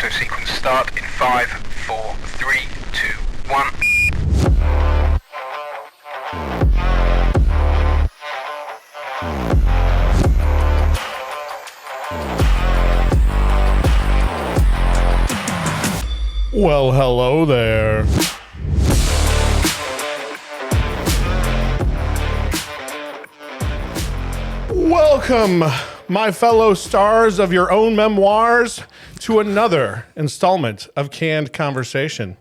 auto sequence start in 5, 4, 3, 2, 1. Well, hello there. Welcome, my fellow stars of your own memoirs, to another installment of Canned Conversation.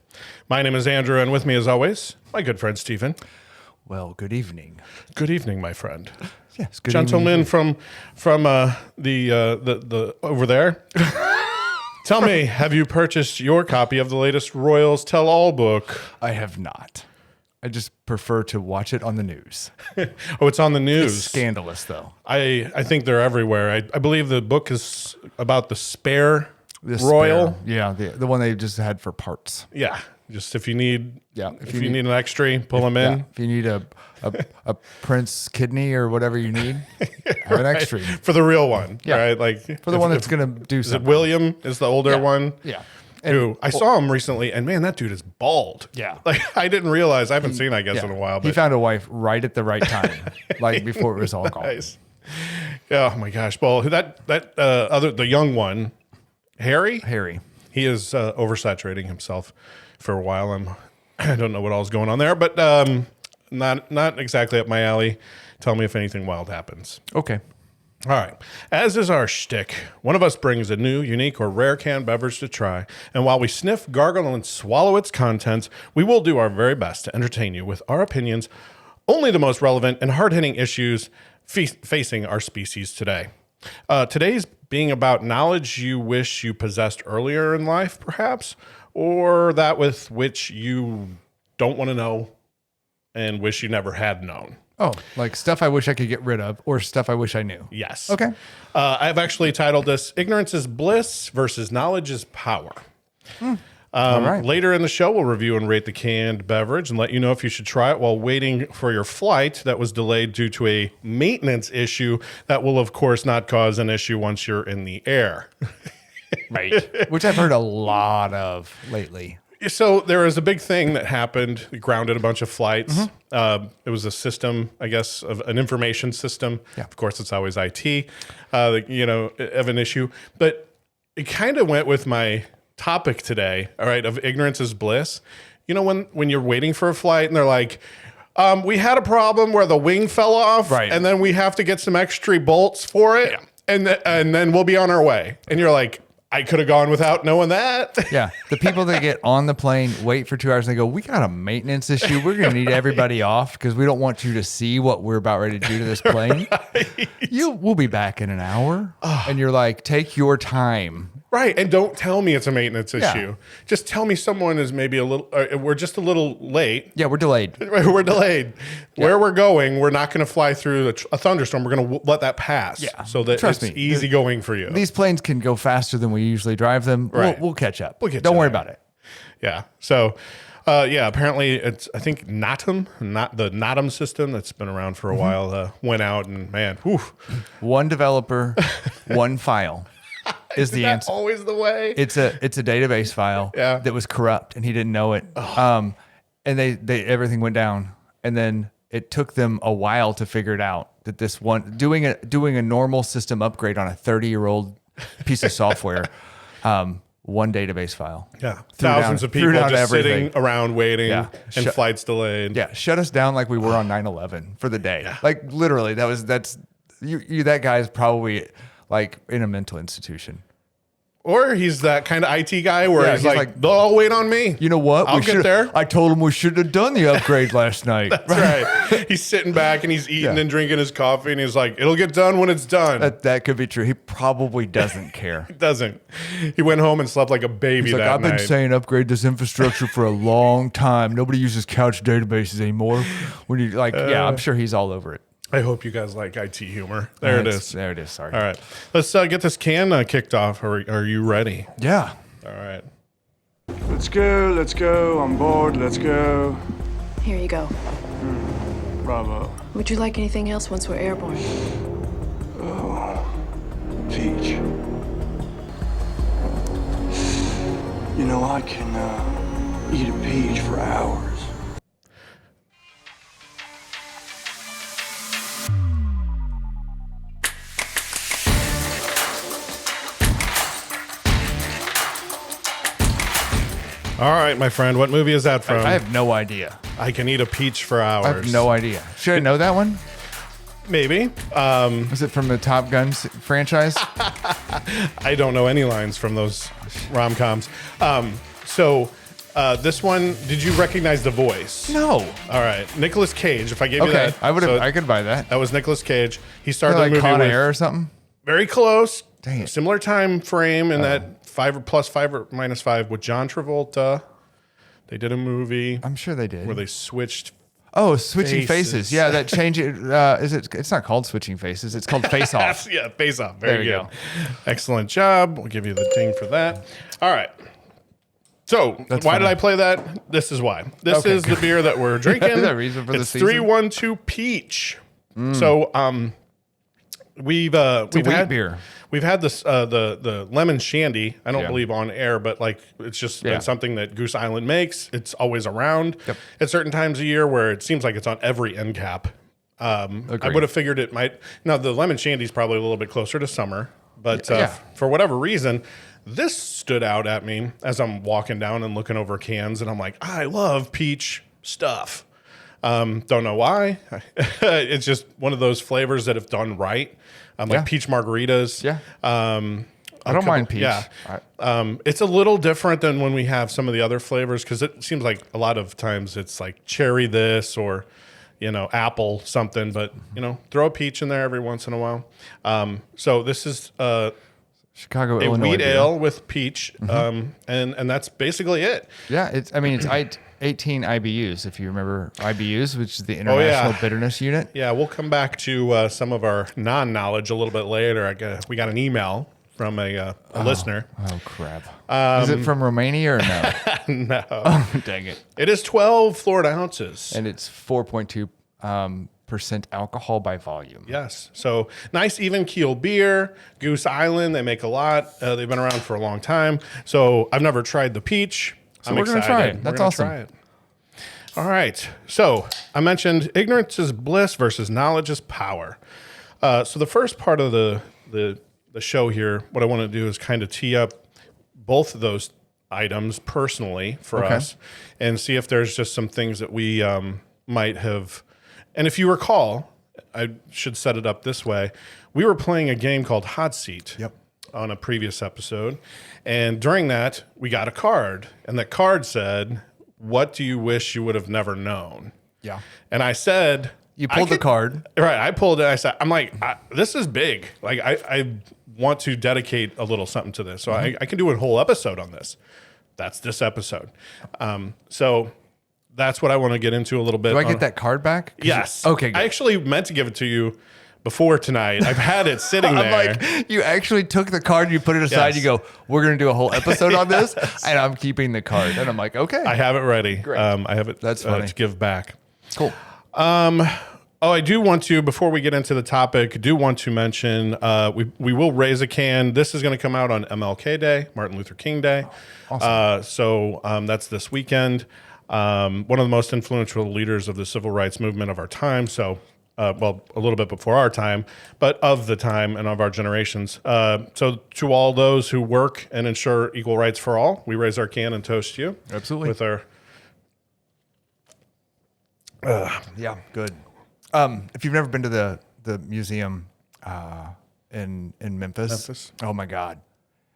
My name is Andrew, and with me, as always, my good friend Stephen. Well, good evening. Good evening, my friend. Yes, good Gentleman evening. from the over there. Tell me, have you purchased your copy of the latest Royals Tell-All book? I have not. I just prefer to watch it on the news. Oh, it's on the news. It's scandalous, though. I think they're everywhere. I believe the book is about the spare The Royal. spare- yeah, the one they just had for parts. Yeah, just if you need if you need- need an extra, pull them in. Yeah, if you need a Prince kidney or whatever you need, have an extra. For the real one, Yeah. right? Like For the one that's going to do is it something. William is the older Yeah. one. Yeah. Who I saw him recently, and man, that dude is bald. Yeah. like I didn't realize. I haven't seen, I guess, Yeah. in a while. He But found a wife right at the right time, like before it was all gone. nice. Yeah. Oh my gosh. Well, the young one, Harry. He is oversaturating himself for a while. I don't know what all is going on there, but not exactly up my alley. Tell me if anything wild happens. Okay. All right. As is our shtick, one of us brings a new, unique, or rare canned beverage to try, and while we sniff, gargle, and swallow its contents, we will do our very best to entertain you with our opinions, only the most relevant and hard-hitting issues facing our species today. Today's being about knowledge you wish you possessed earlier in life, perhaps, or that with which you don't want to know and wish you never had known. Oh, like stuff I wish I could get rid of or stuff I wish I knew. Yes. Okay. I've actually titled this Ignorance is Bliss versus Knowledge is Power. All right. Later in the show, we'll review and rate the canned beverage and let you know if you should try it while waiting for your flight that was delayed due to a maintenance issue that will, of course, not cause an issue once you're in the air. Right. Which I've heard a lot of lately. So there was a big thing that happened. We grounded a bunch of flights. It was a system, I guess, of an information system. Yeah. Of course, it's always IT, of an issue. But it kind of went with my topic today, all right, of ignorance is bliss. You know, when you're waiting for a flight and they're like, we had a problem where the wing fell off, Right. and then we have to get some extra bolts for it, and then we'll be on our way. And you're like, I could have gone without knowing that. Yeah. The people that get on the plane, wait for 2 hours, and they go, we got a maintenance issue. We're going to need everybody off because we don't want you to see what we're about ready to do to this plane. Right. We'll be back in an hour. And you're like, take your time. Right, and don't tell me it's a maintenance Yeah. issue. Just tell me someone is maybe we're just a little late. Yeah, we're delayed. We're delayed. Where we're going, we're not going to fly through a thunderstorm. We're going to let that pass so that Trust it's me. easy going for you. These planes can go faster than we usually drive them. Right. We'll catch up. We'll get Don't you worry there. about it. Yeah. So, apparently it's, I think NATM, not the NATM system that's been around for a while, went out and man, whew. One developer, one file is the Isn't that answer. always the way? It's a database file that was corrupt and he didn't know it. And they everything went down. And then it took them a while to figure it out that this one doing a normal system upgrade on a 30-year-old piece of software, one database file. Yeah. Threw Thousands down- of people threw down just everything. sitting around waiting Yeah. and flights delayed. Yeah, shut us down like we were on 9/11 for the day. Like literally, that's you. That guy is probably like in a mental institution. Or he's that kind of IT guy where Yeah, he's he's like, like, they'll all wait on me. You know what? I'll get there. I told him we should have done the upgrade last night. That's right. He's sitting back and he's eating and drinking his coffee and he's like, it'll get done when it's done. That could be true. He probably doesn't care. Doesn't. He went home and slept like a baby He's like, that I've night. been saying upgrade this infrastructure for a long time. Nobody uses couch databases anymore. When you I'm sure he's all over it. I hope you guys like IT humor. There it is. There it is. Sorry. All right. Let's get this can kicked off. Are you ready? Yeah. All right. Let's go, on board, let's go. Here you go. Bravo. Would you like anything else once we're airborne? Peach. know, I can eat a peach for hours. All right, my friend. What movie is that from? I have no idea. I can eat a peach for hours. I have no idea. Should I know that one? Maybe. Was it from the Top Gun franchise? I don't know any lines from those rom-coms. This one, did you recognize the voice? No. All right. Nicolas Cage, if I gave you that. I would have. So I could buy that. that was Nicolas Cage. He started Like the movie Con with Air or something. very close. Dang it. Similar time frame in that 5 or plus 5 or minus 5 with John Travolta. They did a movie I'm sure they did. where they switched. Oh, Switching Faces. Faces. Yeah, that change. Is it? It's not called Switching Faces. It's called Face Off. Yeah, Face Off. Very There you good. go. Excellent job. We'll give you the ding for that. All right. So That's why funny. did I play that? This is why. This Okay, is the beer that we're drinking. The reason for the it's season? 312 Peach. So we've wheat had beer. We've had this the lemon shandy. I don't Yeah. believe on air, but like it's just Yeah. been something that Goose Island makes. It's always around Yep. at certain times of year where it seems like it's on every end cap. I Agreed. would have figured it might. Now the lemon shandy is probably a little bit closer to summer, but Yeah. for whatever reason, this stood out at me as I'm walking down and looking over cans, and I'm like, I love peach stuff. Don't know why. It's just one of those flavors that if done right, like Yeah. peach margaritas. Yeah. I don't mind peach. Yeah. It's a little different than when we have some of the other flavors because it seems like a lot of times it's like cherry this or, apple something, but, throw a peach in there every once in a while. So this is Chicago, a Illinois. wheat beer. ale with peach, and that's basically it. Yeah, it's 18 IBUs, if you remember IBUs, which is the International Bitterness Unit. Yeah, we'll come back to some of our non-knowledge a little bit later. We got an email from a listener. Oh, crap. Is it from Romania or no? No, Oh, dang it. it is 12 Florida ounces. And it's 4.2% alcohol by volume. Yes, so nice even keel beer. Goose Island, they make a lot. They've been around for a long time. So I've never tried the peach. So we're going to try it. We're That's gonna awesome. try it. All right. So I mentioned ignorance is bliss versus knowledge is power. So the first part of the show here, what I want to do is kind of tee up both of those items personally for us and see if there's just some things that we might have. And if you recall, I should set it up this way. We were playing a game called Hot Seat. Yep. On a previous episode. And during that, we got a card. And that card said, what do you wish you would have never known? Yeah. And I said... You pulled the card. Right. I pulled it. I said, I'm like, this is big. Like, I want to dedicate a little something to this. So I can do a whole episode on this. That's this episode. So that's what I want to get into a little bit. Do I get that card back? Yes. Okay, good. I actually meant to give it to you before tonight. I've had it sitting there. I'm like, you actually took the card, you put it aside, Yes. you go, we're going to do a whole episode on this, and I'm keeping the card. And I'm like, okay. I have it ready. Great. I have it That's funny. to give back. Cool. I do want to, before we get into the topic, do want to mention we will raise a can. This is going to come out on MLK Day, Martin Luther King Day. Awesome. So that's this weekend. One of the most influential leaders of the civil rights movement of our time. So, a little bit before our time, but of the time and of our generations. So to all those who work and ensure equal rights for all, we raise our can and toast you. Absolutely. With our... Yeah, good. If you've never been to the museum in Memphis, oh my God,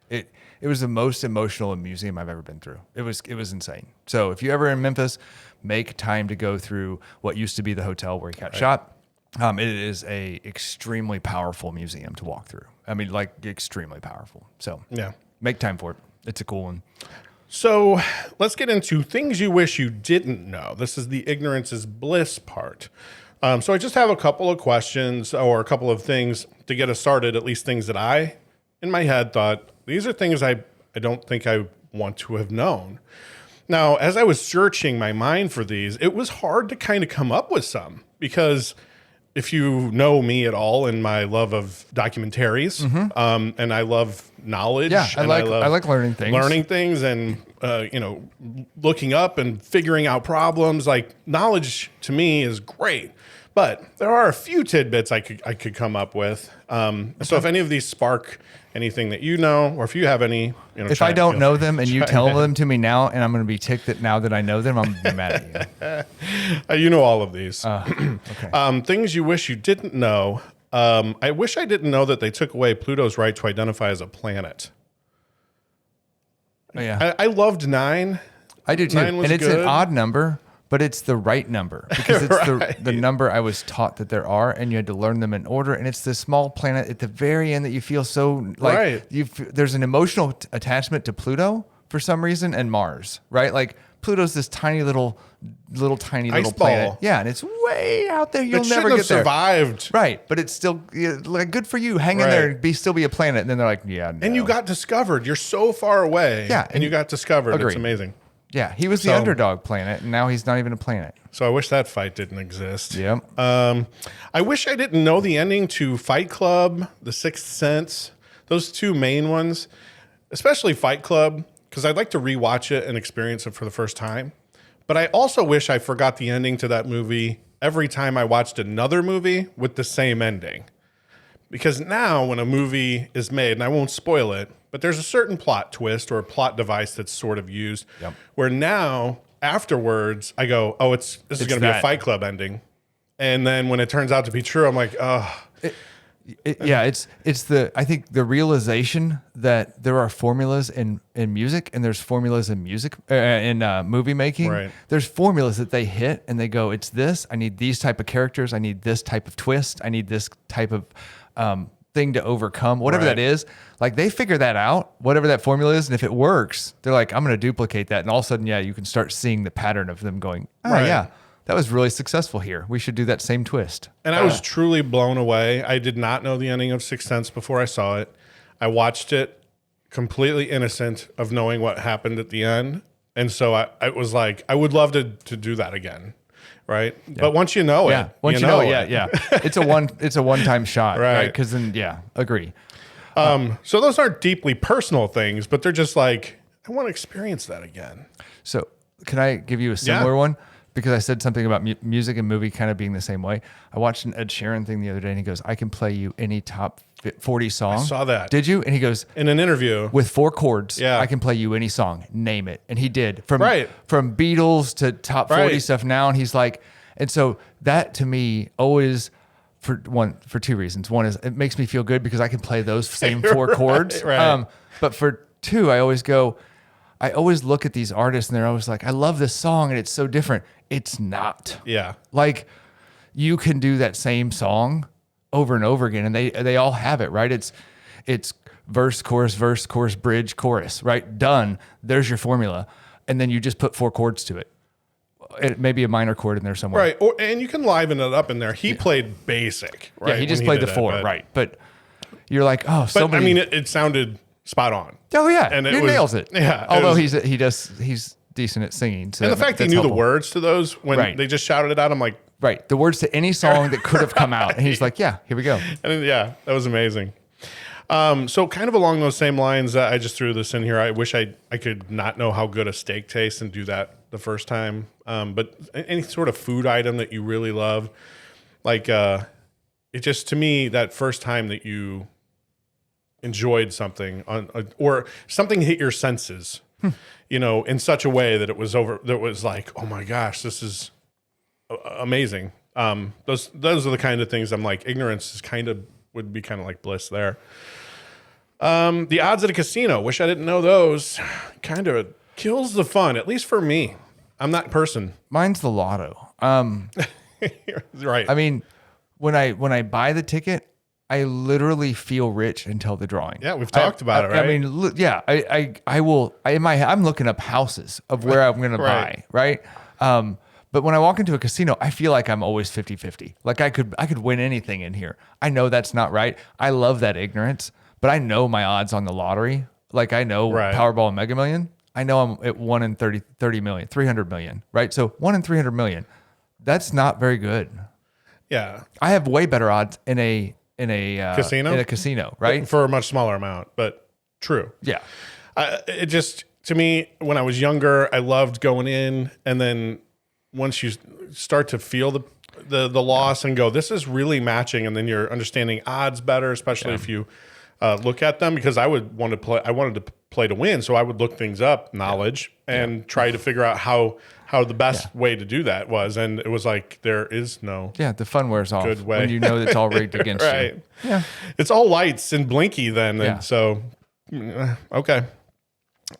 it was the most emotional museum I've ever been through. It was insane. So if you're ever in Memphis, make time to go through what used to be the hotel where he got shot. It is a extremely powerful museum to walk through. I mean, like extremely powerful. So Yeah. make time for it. It's a cool one. So let's get into things you wish you didn't know. This is the ignorance is bliss part. So I just have a couple of questions or a couple of things to get us started, at least things that I, in my head, thought, these are things I don't think I want to have known. Now, as I was searching my mind for these, it was hard to kind of come up with some because if you know me at all and my love of documentaries, and I love knowledge. Yeah, and I like learning things. Learning things and looking up and figuring out problems. Like, knowledge to me is great, but there are a few tidbits I could come up with. So if any of these spark anything that you know, or if you have any, if I don't know them and you tell them to me now, and I'm going to be ticked that now that I know them, I'm going to be mad at you. You know all of these. Okay. Things you wish you didn't know. I wish I didn't know that they took away Pluto's right to identify as a planet. Oh, yeah. I loved 9. I do too. Nine was And it's good. an odd number, but it's the right number because it's Right. the number I was taught that there are, and you had to learn them in order. And it's this small planet at the very end that you feel so like Right. there's an emotional attachment to Pluto for some reason, and Mars, right? Like Pluto's this tiny little tiny Ice little planet. ball. Yeah, and it's way out there. You'll It never shouldn't get have there. survived. Right, but it's still like good for you. Hang in Right. there and still be a planet. And then they're like, yeah, no. And you got discovered. You're so far away. Yeah, And you got discovered. Agreed. It's amazing. Yeah, he was the So- underdog planet, and now he's not even a planet. So I wish that fight didn't exist. Yep. I wish I didn't know the ending to Fight Club, The Sixth Sense, those two main ones, especially Fight Club, because I'd like to rewatch it and experience it for the first time. But I also wish I forgot the ending to that movie every time I watched another movie with the same ending. Because now when a movie is made, and I won't spoil it, but there's a certain plot twist or a plot device that's sort of used where now afterwards I go, oh, this is going to be a that. Fight Club ending. And then when it turns out to be true, I'm like, oh, I think the realization that there are formulas in music and there's formulas in movie making. Right. There's formulas that they hit and they go, it's this. I need these type of characters. I need this type of twist. I need this type of thing to overcome. Whatever Right. that is, like they figure that out. Whatever that formula is, and if it works, they're like, I'm going to duplicate that. And all of a sudden, you can start seeing the pattern of them going, Right. yeah. That was really successful here. We should do that same twist. And I was truly blown away. I did not know the ending of Sixth Sense before I saw it. I watched it completely innocent of knowing what happened at the end. And so I was like, I would love to do that again. Right. Yeah. But once you know it, once you know it, yeah. It's a one-time shot. Right. Because then, agree. So those aren't deeply personal things, but they're just like, I want to experience that again. So can I give you a similar one? Because I said something about music and movie kind of being the same way. I watched an Ed Sheeran thing the other day, and he goes, I can play you any top 40 song. I saw that. Did you? And he goes, in an interview. with 4 chords, Yeah. I can play you any song. Name it. And he did. From Beatles to top 40 Right. stuff now. And he's like, and so that to me always, for 2 reasons. One is it makes me feel good because I can play those same 4 chords. Right. But for 2, I always look at these artists and they're always like, I love this song and it's so different. It's not. Yeah. Like you can do that same song over and over again, and they all have it, right? It's verse, chorus, bridge, chorus, right? Done. There's your formula, and then you just put 4 chords to it. It may be a minor chord in there somewhere, Right. And you can liven it up in there. He played basic, right? Yeah, he just when played the did 4, right? But you're like, oh, so But many. I mean, it sounded spot on. Oh yeah, and he nails it. Yeah. Although he's decent at singing. So And the fact that he that's knew the helpful. words to those when Right. they just shouted it out, I'm like, Right. The words to any song that could have come out. And he's like, yeah, here we go. and yeah, that was amazing. So kind of along those same lines, I just threw this in here. I wish I could not know how good a steak tastes and do that the first time. But any sort of food item that you really love, like it just, to me, that first time that you enjoyed something or something hit your senses, in such a way that it was like, oh my gosh, this is amazing. Those are the kind of things I'm like, ignorance is would be kind of like bliss there. The odds at a casino, wish I didn't know those. Kind of kills the fun, at least for me. I'm that person. Mine's the lotto. Right. I mean, when I buy the ticket, I literally feel rich until the drawing. Yeah, we've talked about it, right? I mean, I will. I'm looking up houses of where I'm going to buy, right? But when I walk into a casino, I feel like I'm always 50-50. Like I could win anything in here. I know that's not right. I love that ignorance, but I know my odds on the lottery. Like I know Powerball and Mega Million. I know I'm at 1 in 30 million, 300 million, right? So 1 in 300 million. That's not very good. Yeah. I have way better odds in a casino. In a casino, right? For a much smaller amount, but true. Yeah. It just, to me, when I was younger, I loved going in, and then once you start to feel the loss and go, this is really matching, and then you're understanding odds better, especially if you look at them, because I wanted to play to win, so I would look things up, knowledge, and try to figure out how the best way to do that was, and it was like there is no the fun wears off good way. when you know it's all rigged against right. you. Yeah, it's all lights and blinky then, and so okay.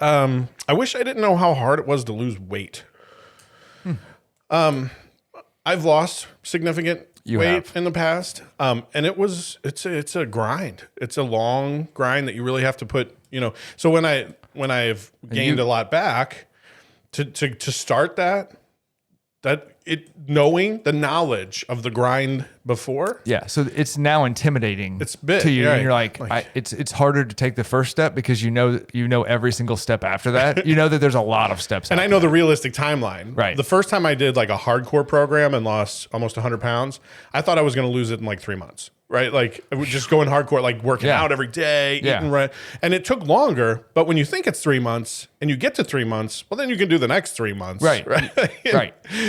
I wish I didn't know how hard it was to lose weight. I've lost significant weight in the past, and it's a grind. It's a long grind that you really have to put. So when I've gained a lot back, to start knowing the knowledge of the grind before. Yeah. So it's now intimidating to you. Right. And you're like it's harder to take the first step because you know every single step after that. You know that there's a lot of steps. And I know the realistic timeline. Right. The first time I did like a hardcore program and lost almost 100 pounds, I thought I was going to lose it in like 3 months. Right. Like I would just going hardcore, like working out every day, eating right. And it took longer. But when you think it's 3 months and you get to 3 months, well, then you can do the next 3 months. Right. Right.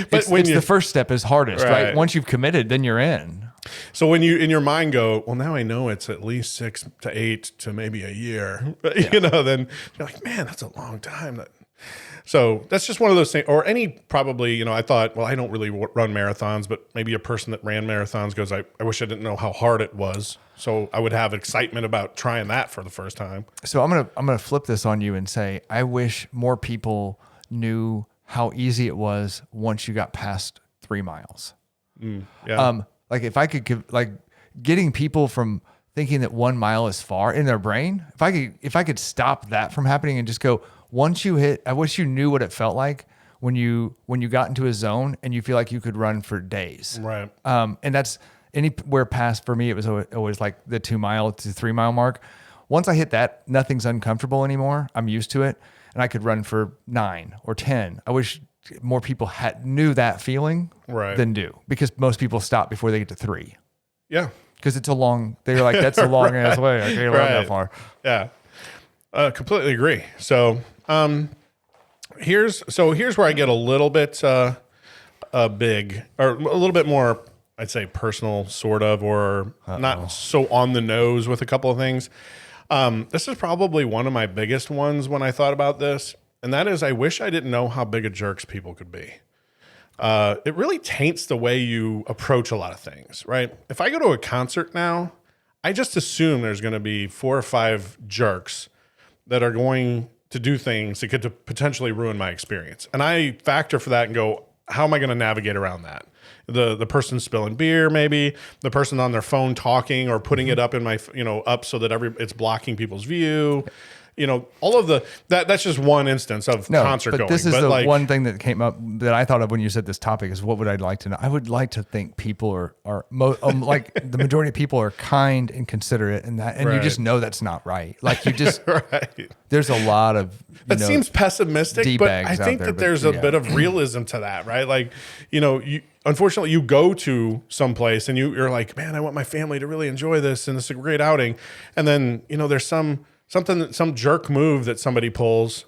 But it's the first step is hardest, right? Once you've committed, then you're in. So when you in your mind go, well, now I know it's at least 6 to 8 to maybe a year, then you're like, man, that's a long time. So that's just one of those things. Or probably, I thought, well, I don't really run marathons, but maybe a person that ran marathons goes, I wish I didn't know how hard it was. So I would have excitement about trying that for the first time. So I'm gonna flip this on you and say, I wish more people knew how easy it was once you got past 3 miles. Like if I could give, like getting people from thinking that 1 mile is far in their brain, if I could stop that from happening and just go, once you hit, I wish you knew what it felt like when you got into a zone and you feel like you could run for days. Right. And that's anywhere past, for me, it was always like the 2 mile to 3 mile mark. Once I hit that, nothing's uncomfortable anymore. I'm used to it. And I could run for 9 or 10. I wish more people knew that feeling than do, because most people stop before they get to 3. Yeah. Because they're like, that's a long ass way. I can't run that far. Yeah. Completely agree. So, here's where I get a little bit, big, or a little bit more, I'd say personal, sort of, or not so on the nose with a couple of things. This is probably one of my biggest ones when I thought about this. And that is, I wish I didn't know how big of jerks people could be. It really taints the way you approach a lot of things, right? If I go to a concert now, I just assume there's going to be 4 or 5 jerks that are going to do things that could potentially ruin my experience. And I factor for that and go, how am I going to navigate around that? The person spilling beer, maybe the person on their phone talking or putting it up in my, up so that it's blocking people's view. All of that's just one instance of concert going. But this is one thing that came up that I thought of when you said this topic is, what would I like to know? I would like to think people are like the majority of people are kind and considerate, and you just know that's not right. Like you just there's a lot of that seems pessimistic, but I think that there's a bit of realism to that, right? Like unfortunately, you go to some place and you're like, man, I want my family to really enjoy this, and it's a great outing, and then there's some jerk move that somebody pulls,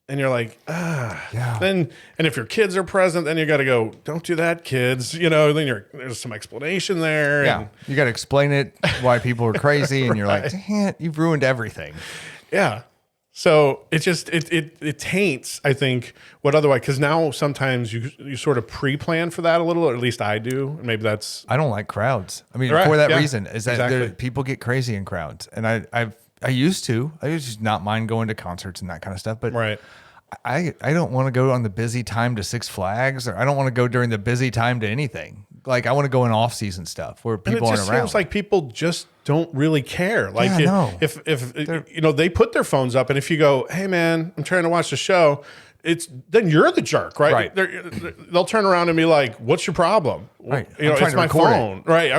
and you're like, Then, and if your kids are present, then you got to go, don't do that, kids. Then there's some explanation there. Yeah, and you got to explain it why people are crazy, and you're like, damn, you've ruined everything. Yeah. So it just it taints, I think, what otherwise, because now sometimes you sort of pre-plan for that a little, or at least I do. Maybe that's I don't like crowds. I mean, for that reason is that people get crazy in crowds, and I used to not mind going to concerts and that kind of stuff, but I don't want to go on the busy time to Six Flags, or I don't want to go during the busy time to anything. Like I want to go in off-season stuff where people aren't around. It just seems like people just don't really care. Like if they put their phones up, and if you go, hey man, I'm trying to watch the show, then you're the jerk, right? They'll turn around and be like, what's your problem? Right. It's my phone. Right.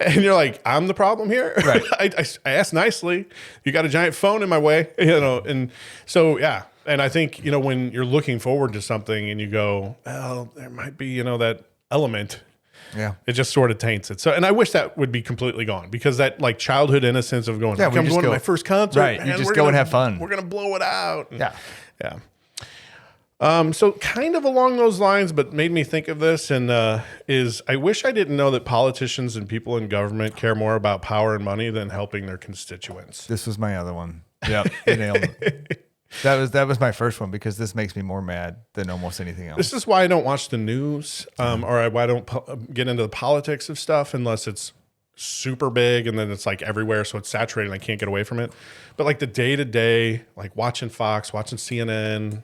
And you're like, I'm the problem here. Right. I asked nicely. You got a giant phone in my way, and so, yeah. And I think, when you're looking forward to something and you go, well, there might be, that element. Yeah. It just sort of taints it. So, and I wish that would be completely gone, because that like childhood innocence of going, I'm going to my first concert. Right. You just go and have fun. We're going to blow it out. Yeah. Yeah. So kind of along those lines, but made me think of this is I wish I didn't know that politicians and people in government care more about power and money than helping their constituents. This was my other one. Yep. You nailed it. That was my first one because this makes me more mad than almost anything else. This is why I don't watch the news, or why I don't get into the politics of stuff unless it's super big and then it's like everywhere, so it's saturated and I can't get away from it. But like the day to day, like watching Fox, watching CNN,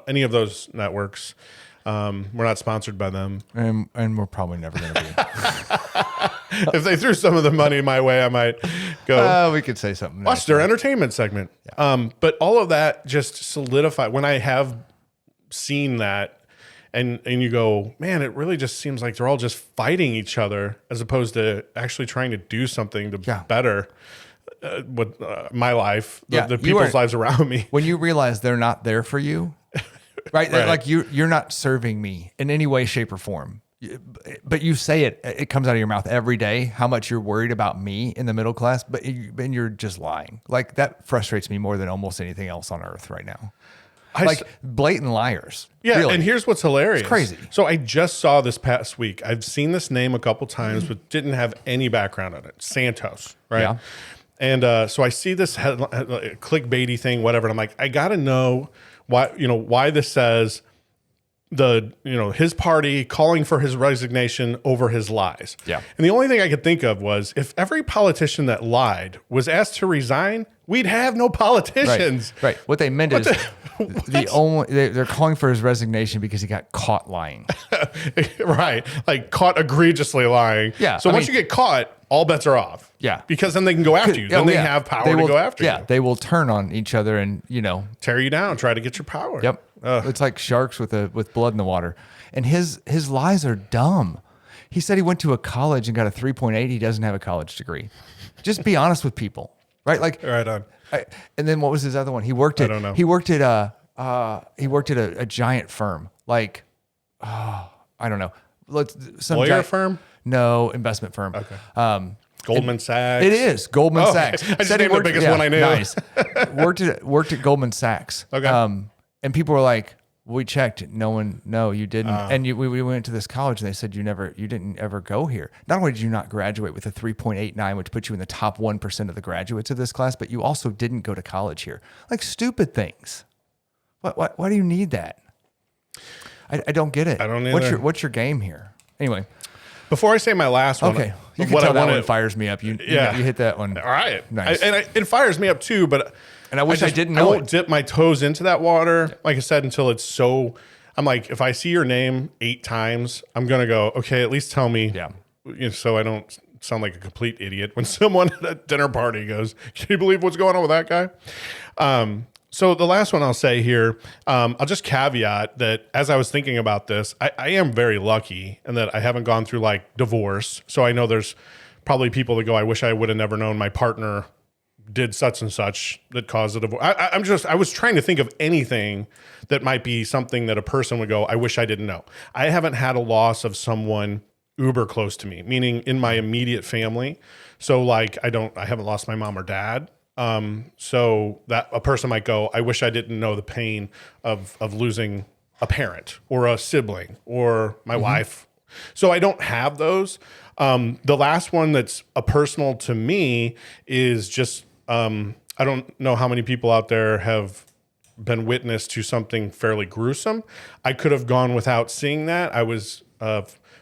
any of those networks, we're not sponsored by them, and we're probably never going to be. If they threw some of the money my way, I might go. We could say something. Watch their entertainment segment. Yeah. But all of that just solidified when I have seen that, and you go, man, it really just seems like they're all just fighting each other as opposed to actually trying to do something to better with my life, the people's lives around me. When you realize they're not there for you, right? Like you're not serving me in any way, shape, or form. But you say it comes out of your mouth every day, how much you're worried about me in the middle class, and you're just lying. Like that frustrates me more than almost anything else on earth right now. Like blatant liars. Yeah, really. And here's what's hilarious. It's crazy. So I just saw this past week. I've seen this name a couple times, but didn't have any background on it. Santos, right? Yeah. And so I see this clickbaity thing, whatever. And I'm like, I got to know why this says his party calling for his resignation over his lies. Yeah. And the only thing I could think of was if every politician that lied was asked to resign, we'd have no politicians. Right. What they meant is they're calling for his resignation because he got caught lying. Right. Like caught egregiously lying. Yeah. So once you get caught, all bets are off. Yeah. Because then they can go after you. Then they have power to go after you. Yeah. They will turn on each other and, tear you down, try to get your power. Yep. It's like sharks with blood in the water. And his lies are dumb. He said he went to a college and got a 3.8. He doesn't have a college degree. Just be honest with people. Right, like right on. And then what was his other one? He worked at a giant firm, like I don't know, some lawyer firm? No, investment firm. Okay. Goldman Sachs. It is Goldman Sachs. I just named the biggest one I knew. Nice. worked at Goldman Sachs. Okay. And people were like, we checked. No, you didn't. And we went to this college and they said you didn't ever go here. Not only did you not graduate with a 3.89, which puts you in the top 1% of the graduates of this class, but you also didn't go to college here. Like stupid things. Why do you need that? I don't get it. I don't either. What's your game here? Anyway. Before I say my last one. Okay. You can tell that one fires me up. You hit that one. All right. Nice. It fires me up too, but and I wish I didn't know. I won't dip my toes into that water, like I said, until it's so. I'm like, if I see your name 8 times, I'm gonna go, okay, at least tell me. Yeah. So I don't sound like a complete idiot when someone at a dinner party goes, "Can you believe what's going on with that guy?" So the last one I'll say here, I'll just caveat that as I was thinking about this, I am very lucky in that I haven't gone through like divorce. So I know there's probably people that go, I wish I would have never known my partner did such and such that caused a divorce. I was trying to think of anything that might be something that a person would go, I wish I didn't know. I haven't had a loss of someone uber close to me, meaning in my immediate family. So like I haven't lost my mom or dad. So that a person might go, I wish I didn't know the pain of losing a parent or a sibling or my wife. So I don't have those. The last one that's a personal to me is just, I don't know how many people out there have been witness to something fairly gruesome. I could have gone without seeing that. I was,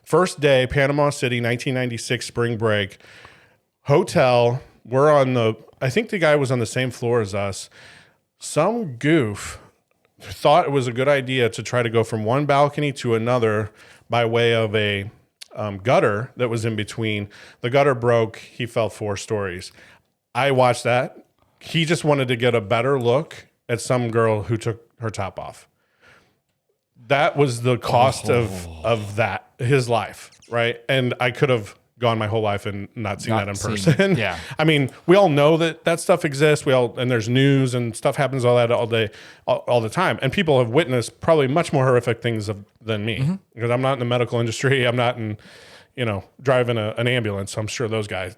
first day, Panama City, 1996 spring break, hotel. We're on I think the guy was on the same floor as us. Some goof thought it was a good idea to try to go from one balcony to another by way of a gutter that was in between. The gutter broke. He fell 4 stories. I watched that. He just wanted to get a better look at some girl who took her top off. That was the cost of that, his life, right? And I could have gone my whole life and not seen that in person. Yeah. I mean, we all know that stuff exists. And there's news and stuff happens all the time. And people have witnessed probably much more horrific things than me because I'm not in the medical industry. I'm not in, driving an ambulance. I'm sure those guys,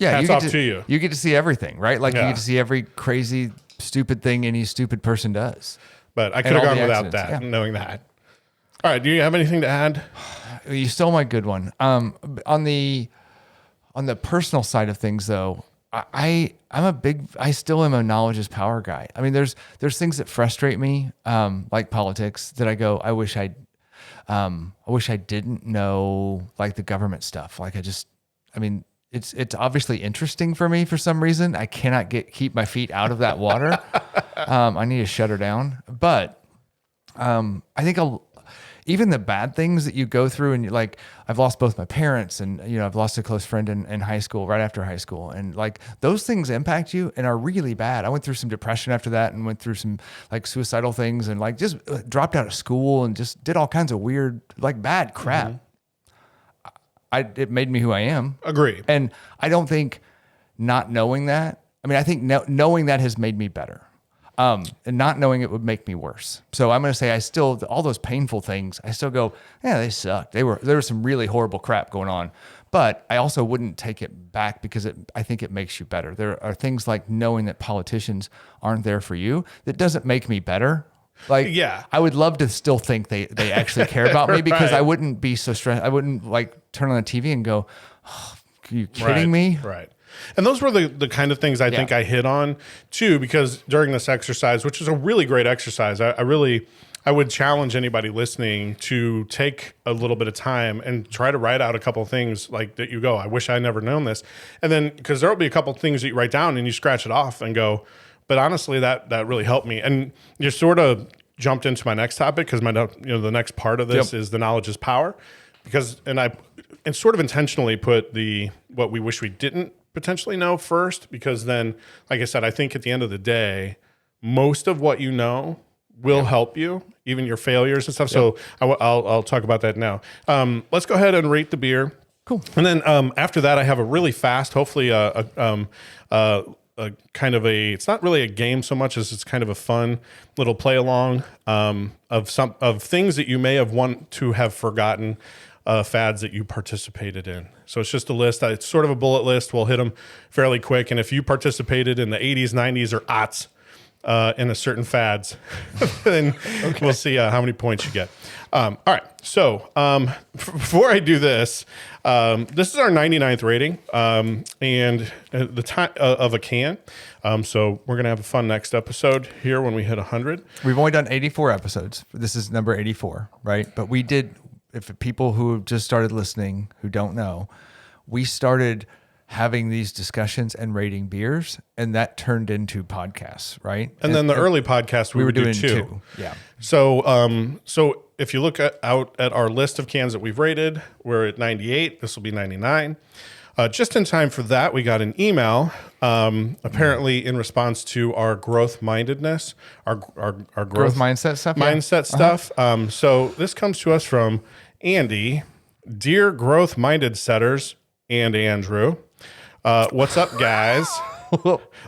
hats off to you. You get to see everything, right? Like you get to see every crazy, stupid thing any stupid person does. But I could have all gone the without accidents, that, yeah. knowing that. All right. Do you have anything to add? You stole my good one. On the personal side of things, though, I still am a knowledge is power guy. I mean, there's things that frustrate me, like politics, that I go, I wish I didn't know, like the government stuff. Like it's obviously interesting for me for some reason. I cannot keep my feet out of that water. I need to shut her down. But I think even the bad things that you go through, and like I've lost both my parents, and I've lost a close friend in high school, right after high school, and like those things impact you and are really bad. I went through some depression after that, and went through some like suicidal things, and like just dropped out of school and just did all kinds of weird, like bad crap. It made me who I am. Agree. And I don't think not knowing that. I mean, I think knowing that has made me better. And not knowing it would make me worse. So I'm going to say I still, all those painful things, I still go, yeah, they sucked. There was some really horrible crap going on, but I also wouldn't take it back because I think it makes you better. There are things like knowing that politicians aren't there for you. That doesn't make me better. Like, yeah, I would love to still think they actually care about me because Right. I wouldn't be so stressed. I wouldn't like turn on the TV and go, oh, are you kidding me? Right. And those were the kind of things I think I hit on too, because during this exercise, which is a really great exercise, I would challenge anybody listening to take a little bit of time and try to write out a couple of things like that you go, I wish I never known this. And then, because there'll be a couple of things that you write down and you scratch it off and go, but honestly, that really helped me. And you sort of jumped into my next topic because the next part of this is the knowledge is power. And sort of intentionally put what we wish we didn't potentially know first, because then, like I said, I think at the end of the day, most of what you know will help you, even your failures and stuff. So I'll talk about that now. Let's go ahead and rate the beer. Cool. And then after that, I have a really fast, hopefully a kind of it's not really a game so much as it's kind of a fun little play along of things that you may have want to have forgotten, fads that you participated in. So it's just a list. It's sort of a bullet list. We'll hit them fairly quick. And if you participated in the 80s, 90s, or aughts in a certain fads, then we'll see how many points you get. All right. So before I do this, this is our 99th rating and the time of a can. So we're going to have a fun next episode here when we hit 100. We've only done 84 episodes. This is number 84, right? But we did, if people who have just started listening who don't know, we started having these discussions and rating beers, and that turned into podcasts, right? And then the early podcast we were doing two. Yeah. So so if you look out at our list of cans that we've rated, we're at 98. This will be 99. Just in time for that, we got an email, apparently in response to our growth mindedness, our growth mindset stuff. Stuff. So this comes to us from Andy. Dear growth minded setters and Andrew, what's up, guys?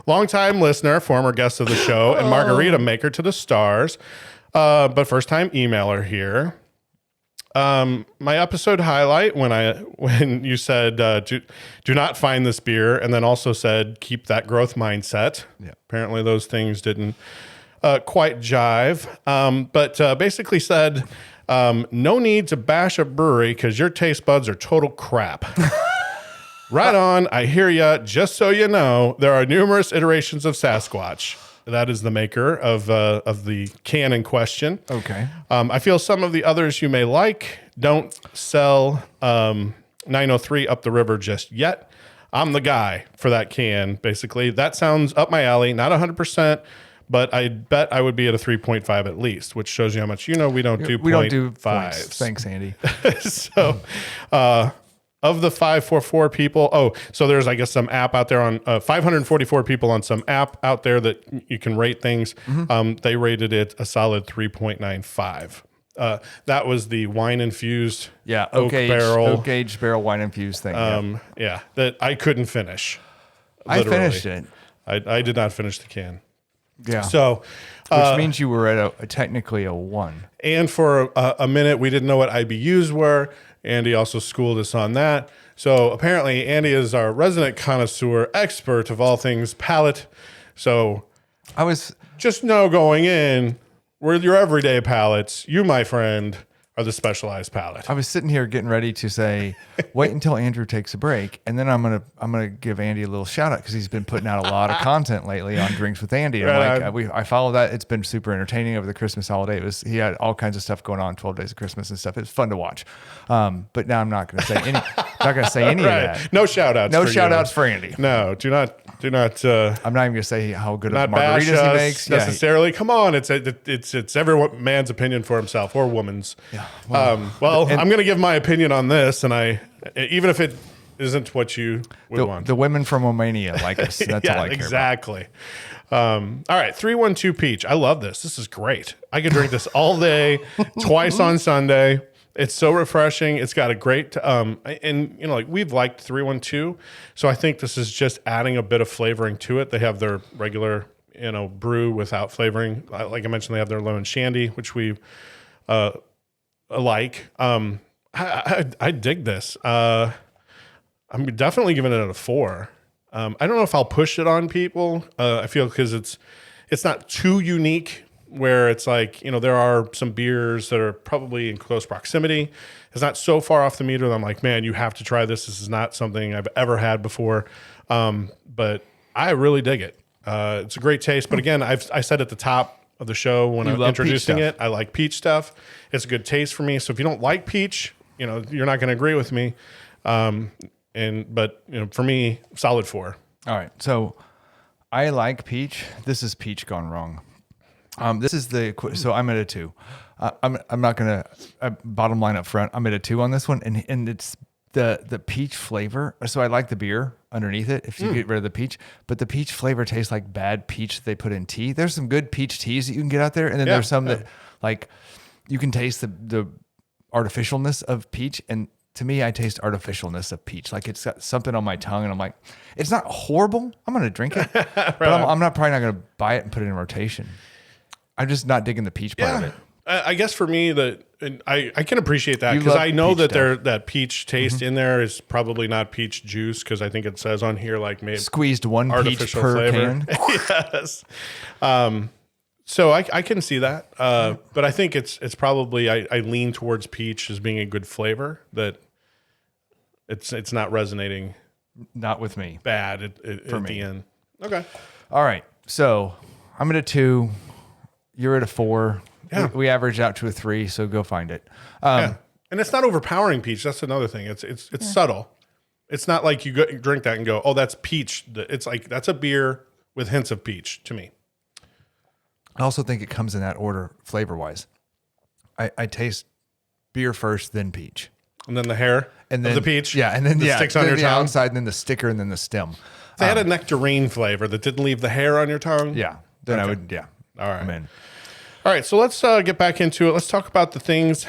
Longtime listener, former guest of the show, and margarita maker to the stars, but first time emailer here. My episode highlight when you said do not find this beer, and then also said keep that growth mindset. Yeah. Apparently those things didn't quite jive, but basically said no need to bash a brewery because your taste buds are total crap. Right on. I hear ya. Just so you know, there are numerous iterations of Sasquatch. That is the maker of the can in question. Okay. I feel some of the others you may like don't sell 903 up the river just yet. I'm the guy for that can, basically. That sounds up my alley. Not 100%, but I bet I would be at a 3.5 at least, which shows you how much we don't do 0.5s. Points. Thanks, Andy. So, of the 544 people, so there's, I guess, some app out there on 544 people on some app out there that you can rate things. Mm-hmm. They rated it a solid 3.95. That was the wine infused oak aged barrel wine infused thing. That I couldn't finish. Literally. I finished it. I did not finish the can. Yeah. So, which means you were at technically a 1. And for a minute, we didn't know what IBUs were. Andy also schooled us on that. So apparently Andy is our resident connoisseur expert of all things palate. So I was just know going in, we're your everyday palates. You, my friend, are the specialized palate. I was sitting here getting ready to say, wait until Andrew takes a break, and then I'm gonna give Andy a little shout out because he's been putting out a lot of content lately on Drinks with Andy. And I follow that. It's been super entertaining over the Christmas holiday. He had all kinds of stuff going on, 12 Days of Christmas and stuff. It's fun to watch. But now I'm not gonna say any of that. No shout outs. No shout outs for Andy. No, do not. I'm not even gonna say how good of bash margaritas he makes necessarily. Yeah. Come on, it's every man's opinion for himself or woman's. Yeah. Well, I'm going to give my opinion on this, and even if it isn't what you would want. The women from Romania like us. That's all I care exactly. All right, 312 Peach. I love this. This is great. I could drink this all day, twice on Sunday. It's so refreshing. It's got a great, and we've liked 312, so I think this is just adding a bit of flavoring to it. They have their regular, brew without flavoring. Like I mentioned, they have their lemon shandy, which we like. I dig this. I'm definitely giving it a 4. I don't know if I'll push it on people. I feel because it's not too unique. Where it's like, there are some beers that are probably in close proximity. It's not so far off the meter that I'm like, man, you have to try this. This is not something I've ever had before. But I really dig it. It's a great taste. But again, I said at the top of the show when I'm introducing it, I like peach stuff. It's a good taste for me. So if you don't like peach, you're not going to agree with me. But for me, solid 4. All right. So I like peach. This is peach gone wrong. This is so I'm at a 2. I'm not gonna bottom line up front. I'm at a 2 on this one, and it's the peach flavor. So I like the beer underneath it if you get rid of the peach, but the peach flavor tastes like bad peach that they put in tea. There's some good peach teas that you can get out there, and then there's some that like you can taste the artificialness of peach, and to me, I taste artificialness of peach. Like it's got something on my tongue, and I'm like, it's not horrible. I'm gonna drink it, but I'm probably not gonna buy it and put it in rotation. I'm just not digging the peach part of it. I guess for me, I can appreciate that because I know that that peach taste in there is probably not peach juice because I think it says on here like maybe squeezed one peach per flavor. Can. Yes. So I can see that, but I think it's probably I lean towards peach as being a good flavor that it's not resonating. Not with me. Bad at the end. Okay. All right. So I'm at a 2. You're at a 4. Yeah. We average out to a 3, so go find it. And it's not overpowering peach. That's another thing. It's subtle. It's not like you drink that and go, oh, that's peach. It's like that's a beer with hints of peach to me. I also think it comes in that order flavor-wise. I taste beer first, then peach. And then the hair of the peach? Yeah, and then the sticks on your tongue? outside, and then the sticker, and then the stem. If they had a nectarine flavor that didn't leave the hair on your tongue? Yeah. Then I would, All right. I'm in. All right, so let's get back into it. Let's talk about the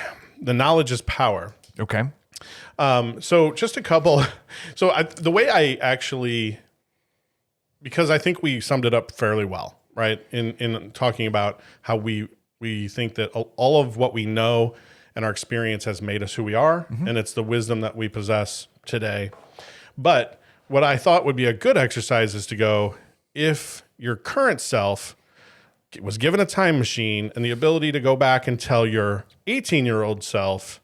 knowledge is power. Okay. So just a couple. So the way I actually, because I think we summed it up fairly well, right? In talking about how we think that all of what we know and our experience has made us who we are, and it's the wisdom that we possess today. But what I thought would be a good exercise is to go, if your current self was given a time machine and the ability to go back and tell your 18-year-old self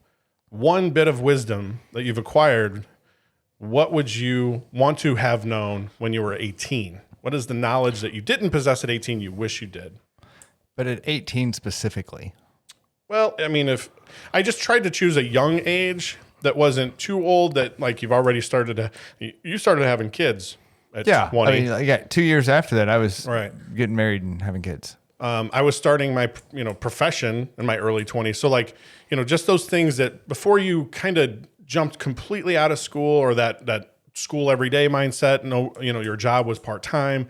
one bit of wisdom that you've acquired, what would you want to have known when you were 18? What is the knowledge that you didn't possess at 18 you wish you did? But at 18 specifically? Well, I mean, if I just tried to choose a young age that wasn't too old, that like you've already started having kids. At 20. I mean, 2 years after that, I was getting married and having kids. I was starting my profession in my early 20s. So like, just those things that before you kind of jumped completely out of school or that school everyday mindset, your job was part-time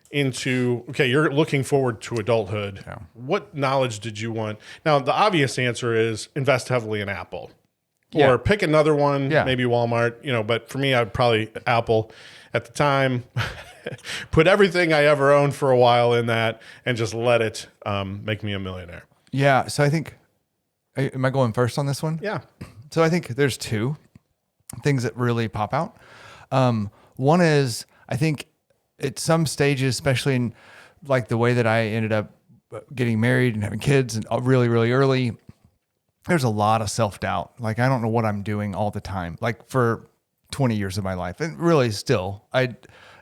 into, okay, you're looking forward to adulthood. Yeah. What knowledge did you want? Now, the obvious answer is invest heavily in Apple or pick another one, maybe Walmart, but for me, I'd probably Apple. At the time, put everything I ever owned for a while in that and just let it make me a millionaire. Yeah. So I think, am I going first on this one? Yeah. So I think there's 2 things that really pop out. One is, I think at some stages, especially in like the way that I ended up getting married and having kids and really, really early, there's a lot of self-doubt. Like, I don't know what I'm doing all the time. Like for 20 years of my life. And really still,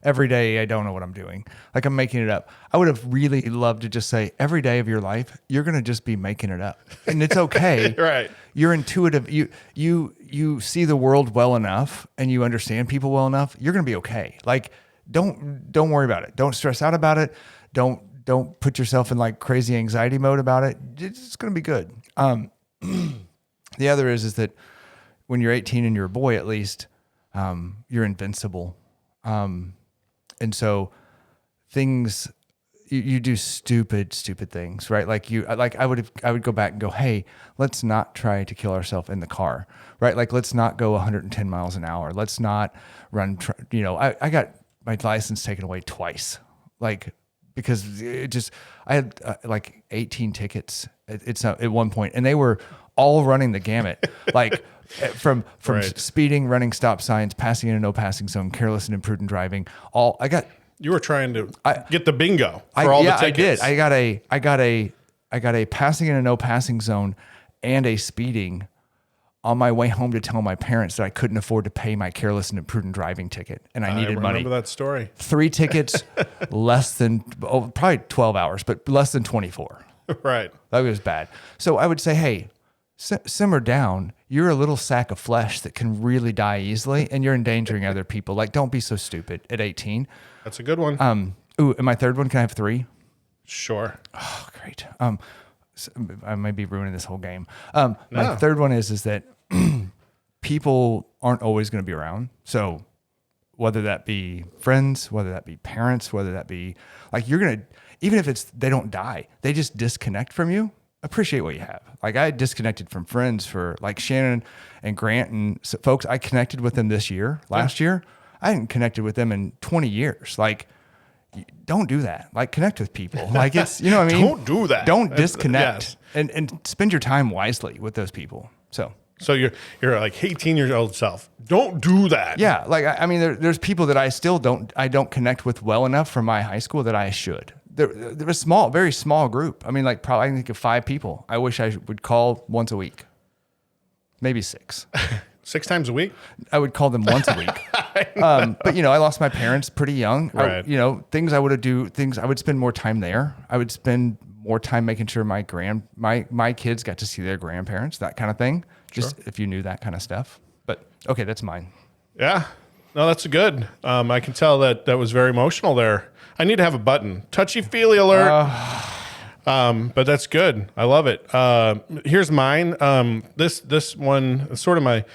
every day I don't know what I'm doing. Like I'm making it up. I would have really loved to just say every day of your life, you're going to just be making it up. And it's okay. Right. You're intuitive. You see the world well enough and you understand people well enough. You're going to be okay. Like don't worry about it. Don't stress out about it. Don't put yourself in like crazy anxiety mode about it. It's going to be good. The other is that when you're 18 and you're a boy, at least, you're invincible. And so things, you do stupid things, right? Like I would go back and go, hey, let's not try to kill ourselves in the car, right? Like, let's not go 110 miles an hour. Let's not run, I got my license taken away twice, like, because I had like 18 tickets at one point, and they were all running the gamut, like from right. speeding, running stop signs, passing in a no passing zone, careless and imprudent driving. You were trying to get the bingo for all the tickets. I did. I got a passing in a no passing zone and a speeding on my way home to tell my parents that I couldn't afford to pay my careless and imprudent driving ticket, and I needed money. I remember that story. 3 tickets, probably 12 hours, but less than 24. Right. That was bad. So I would say, hey, simmer down. You're a little sack of flesh that can really die easily, and you're endangering other people. Like, don't be so stupid at 18. That's a good one. And my third one, can I have 3? Sure. Oh, great. So I may be ruining this whole game. My third one is that people aren't always going to be around. So whether that be friends, whether that be parents, whether that be like, even if they don't die, they just disconnect from you. Appreciate what you have. Like, I disconnected from friends for like Shannon and Grant and folks. I connected with them last year. I hadn't connected with them in 20 years. Like, don't do that. Like, connect with people. Like, it's, you know what I mean? Don't do that. Don't disconnect. Yes. And spend your time wisely with those people. So you're like 18-year-old self. Don't do that. Yeah. Like, I mean, there's people that I don't connect with well enough from my high school that I should. They're a very small group. I mean, like, probably I can think of 5 people I wish I would call once a week. Maybe 6. 6 times a week? I would call them once a week. But, I lost my parents pretty young. Right. Things I would spend more time there. I would spend more time making sure my kids got to see their grandparents, that kind of thing. Just if you knew that kind of stuff. But okay, that's mine. Yeah. No, that's good. I can tell that was very emotional there. I need to have a button. Touchy-feely alert. But that's good. I love it. Here's mine. This one sort of my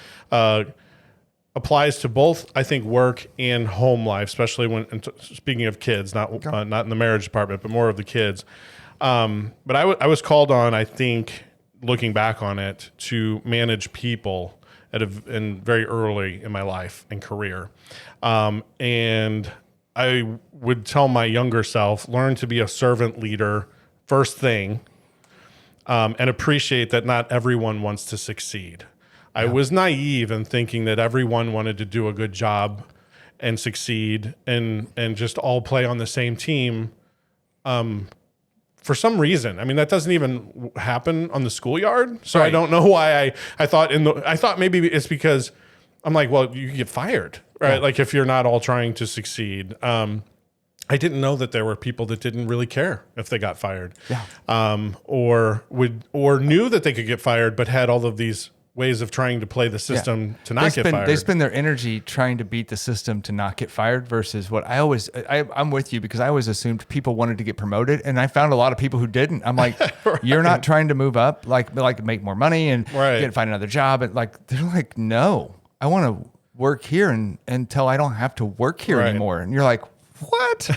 applies to both, I think, work and home life, especially when speaking of kids, not in the marriage department, but more of the kids. But I was called on, I think, looking back on it, to manage people and very early in my life and career. And I would tell my younger self, learn to be a servant leader first thing, and appreciate that not everyone wants to succeed. I was naive in thinking that everyone wanted to do a good job and succeed and just all play on the same team. For some reason, I mean, that doesn't even happen on the schoolyard. So right. I don't know why I thought maybe it's because I'm like, well, you get fired, right? Yeah. Like, if you're not all trying to succeed. I didn't know that there were people that didn't really care if they got fired, or knew that they could get fired, but had all of these ways of trying to play the system to not get fired. They spend their energy trying to beat the system to not get fired versus what I'm with you, because I always assumed people wanted to get promoted, and I found a lot of people who didn't. I'm like, right. You're not trying to move up, like make more money and find another job. And like, they're like, no, I want to work here until I don't have to work here anymore. And you're like, what?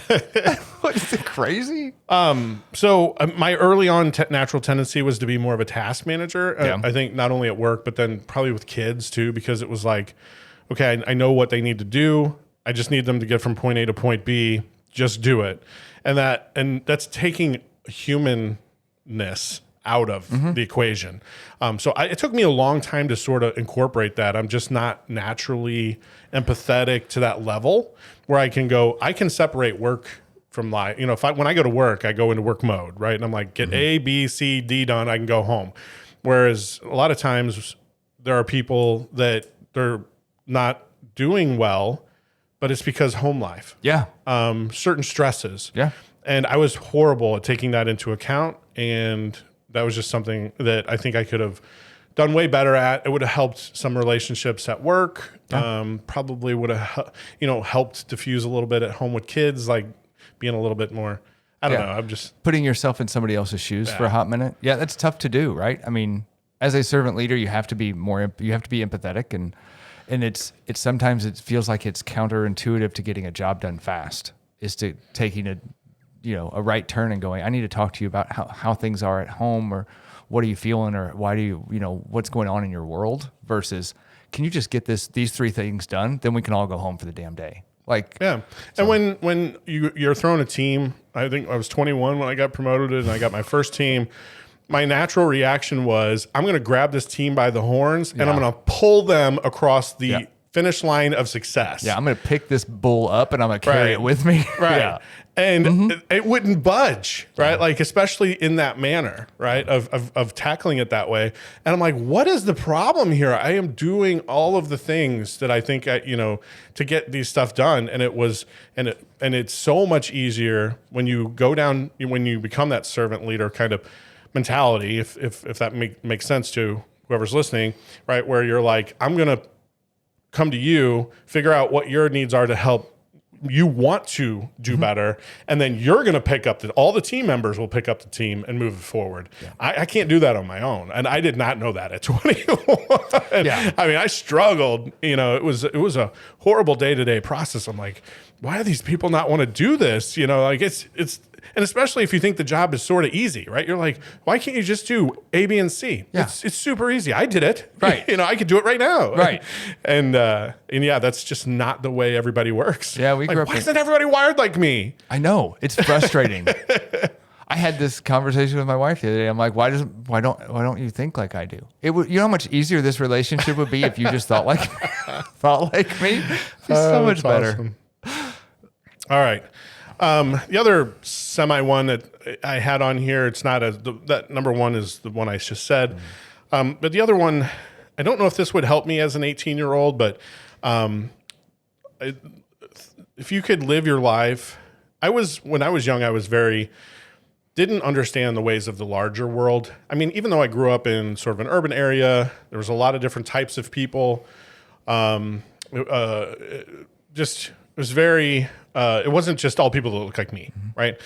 What, is it crazy? So my early on natural tendency was to be more of a task manager. I think not only at work, but then probably with kids too, because it was like, okay, I know what they need to do. I just need them to get from point A to point B. Just do it. And that's taking humanness out of the equation. So it took me a long time to sort of incorporate that. I'm just not naturally empathetic to that level where I can separate work from life. You know, when I go to work, I go into work mode, right? And I'm like, get A, B, C, D done, I can go home. Whereas a lot of times there are people that they're not doing well, but it's because home life. Yeah. Certain stresses. Yeah. And I was horrible at taking that into account. And that was just something that I think I could have done way better at. It would have helped some relationships at work. Yeah. Probably would have, helped diffuse a little bit at home with kids, like being a little bit more, I don't know. I'm just putting yourself in somebody else's shoes for a hot minute. Yeah. That's tough to do, right? I mean, as a servant leader, you have to be empathetic, and it's sometimes it feels like it's counterintuitive to getting a job done fast, is to taking a right turn and going, I need to talk to you about how things are at home, or what are you feeling, or why do you, what's going on in your world, versus can you just get these 3 things done? Then we can all go home for the damn day. Like, yeah. So. And when you're throwing a team, I think I was 21 when I got promoted and I got my first team. My natural reaction was, I'm going to grab this team by the horns and I'm going to pull them across the finish line of success. Yeah, I'm going to pick this bull up and I'm going to carry it with me. Right. Yeah. And it wouldn't budge, right? Like, especially in that manner, right? Of tackling it that way. And I'm like, what is the problem here? I am doing all of the things that I think, to get these stuff done. And it's so much easier when you go down, when you become that servant leader kind of mentality, if that makes sense to whoever's listening, right? Where you're like, I'm going to come to you, figure out what your needs are to help you want to do better, and then you're going to pick up all the team members will pick up the team and move it forward. Yeah. I can't do that on my own, and I did not know that at 21. Yeah. I mean, I struggled. It was a horrible day-to-day process. I'm like, why do these people not want to do this? Like it's. And especially if you think the job is sort of easy, right? You're like, why can't you just do A, B, and C? Yeah. It's super easy. I did it. Right. I could do it right now. Right. And yeah, that's just not the way everybody works. Yeah, we grew up. Why isn't everybody wired like me? I know. It's frustrating. I had this conversation with my wife the other day. I'm like, why don't you think like I do? You know how much easier this relationship would be if you just thought like me? It's so much better. Awesome. All right. The other semi one that I had on here, it's not that number one is the one I just said. But the other one, I don't know if this would help me as an 18-year-old, but if you could live your life, when I was young, I was didn't understand the ways of the larger world. I mean, even though I grew up in sort of an urban area, there was a lot of different types of people. It was very, it wasn't just all people that look like me, right?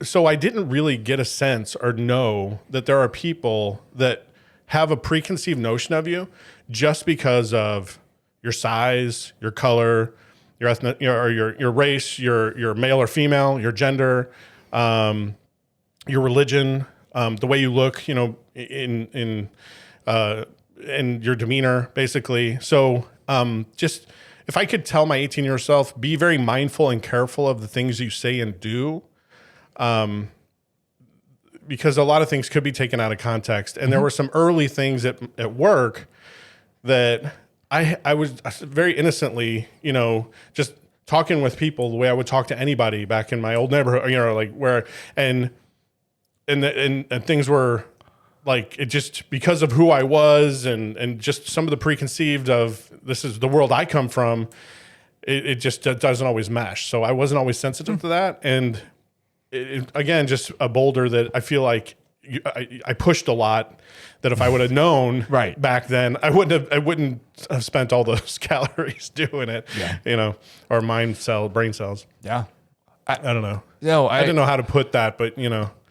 So I didn't really get a sense or know that there are people that have a preconceived notion of you just because of your size, your color, your ethnic, or your race, your male or female, your gender, your religion, the way you look, in your demeanor, basically. So just. If I could tell my 18-year-old self, be very mindful and careful of the things you say and do, because a lot of things could be taken out of context. And there were some early things at work that I was very innocently, just talking with people the way I would talk to anybody back in my old neighborhood, like where, and things were like, it just, because of who I was and just some of the preconceived of this is the world I come from, it just doesn't always mesh. So I wasn't always sensitive to that. And again, just a boulder that I feel like I pushed a lot, that if I would have known back then, I wouldn't have spent all those calories doing it, or brain cells. Yeah. I don't know. No, I didn't know how to put that, but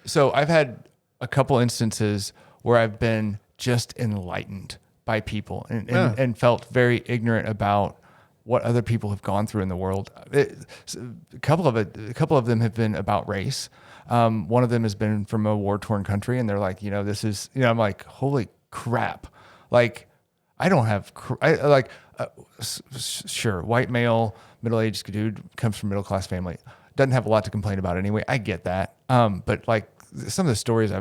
So I've had a couple instances where I've been just enlightened by people and felt very ignorant about what other people have gone through in the world. A couple of them have been about race. One of them has been from a war-torn country, and they're like, this is, I'm like, holy crap. Like, I don't have, sure, white male, middle-aged dude, comes from middle-class family. Doesn't have a lot to complain about anyway. I get that. But like some of the stories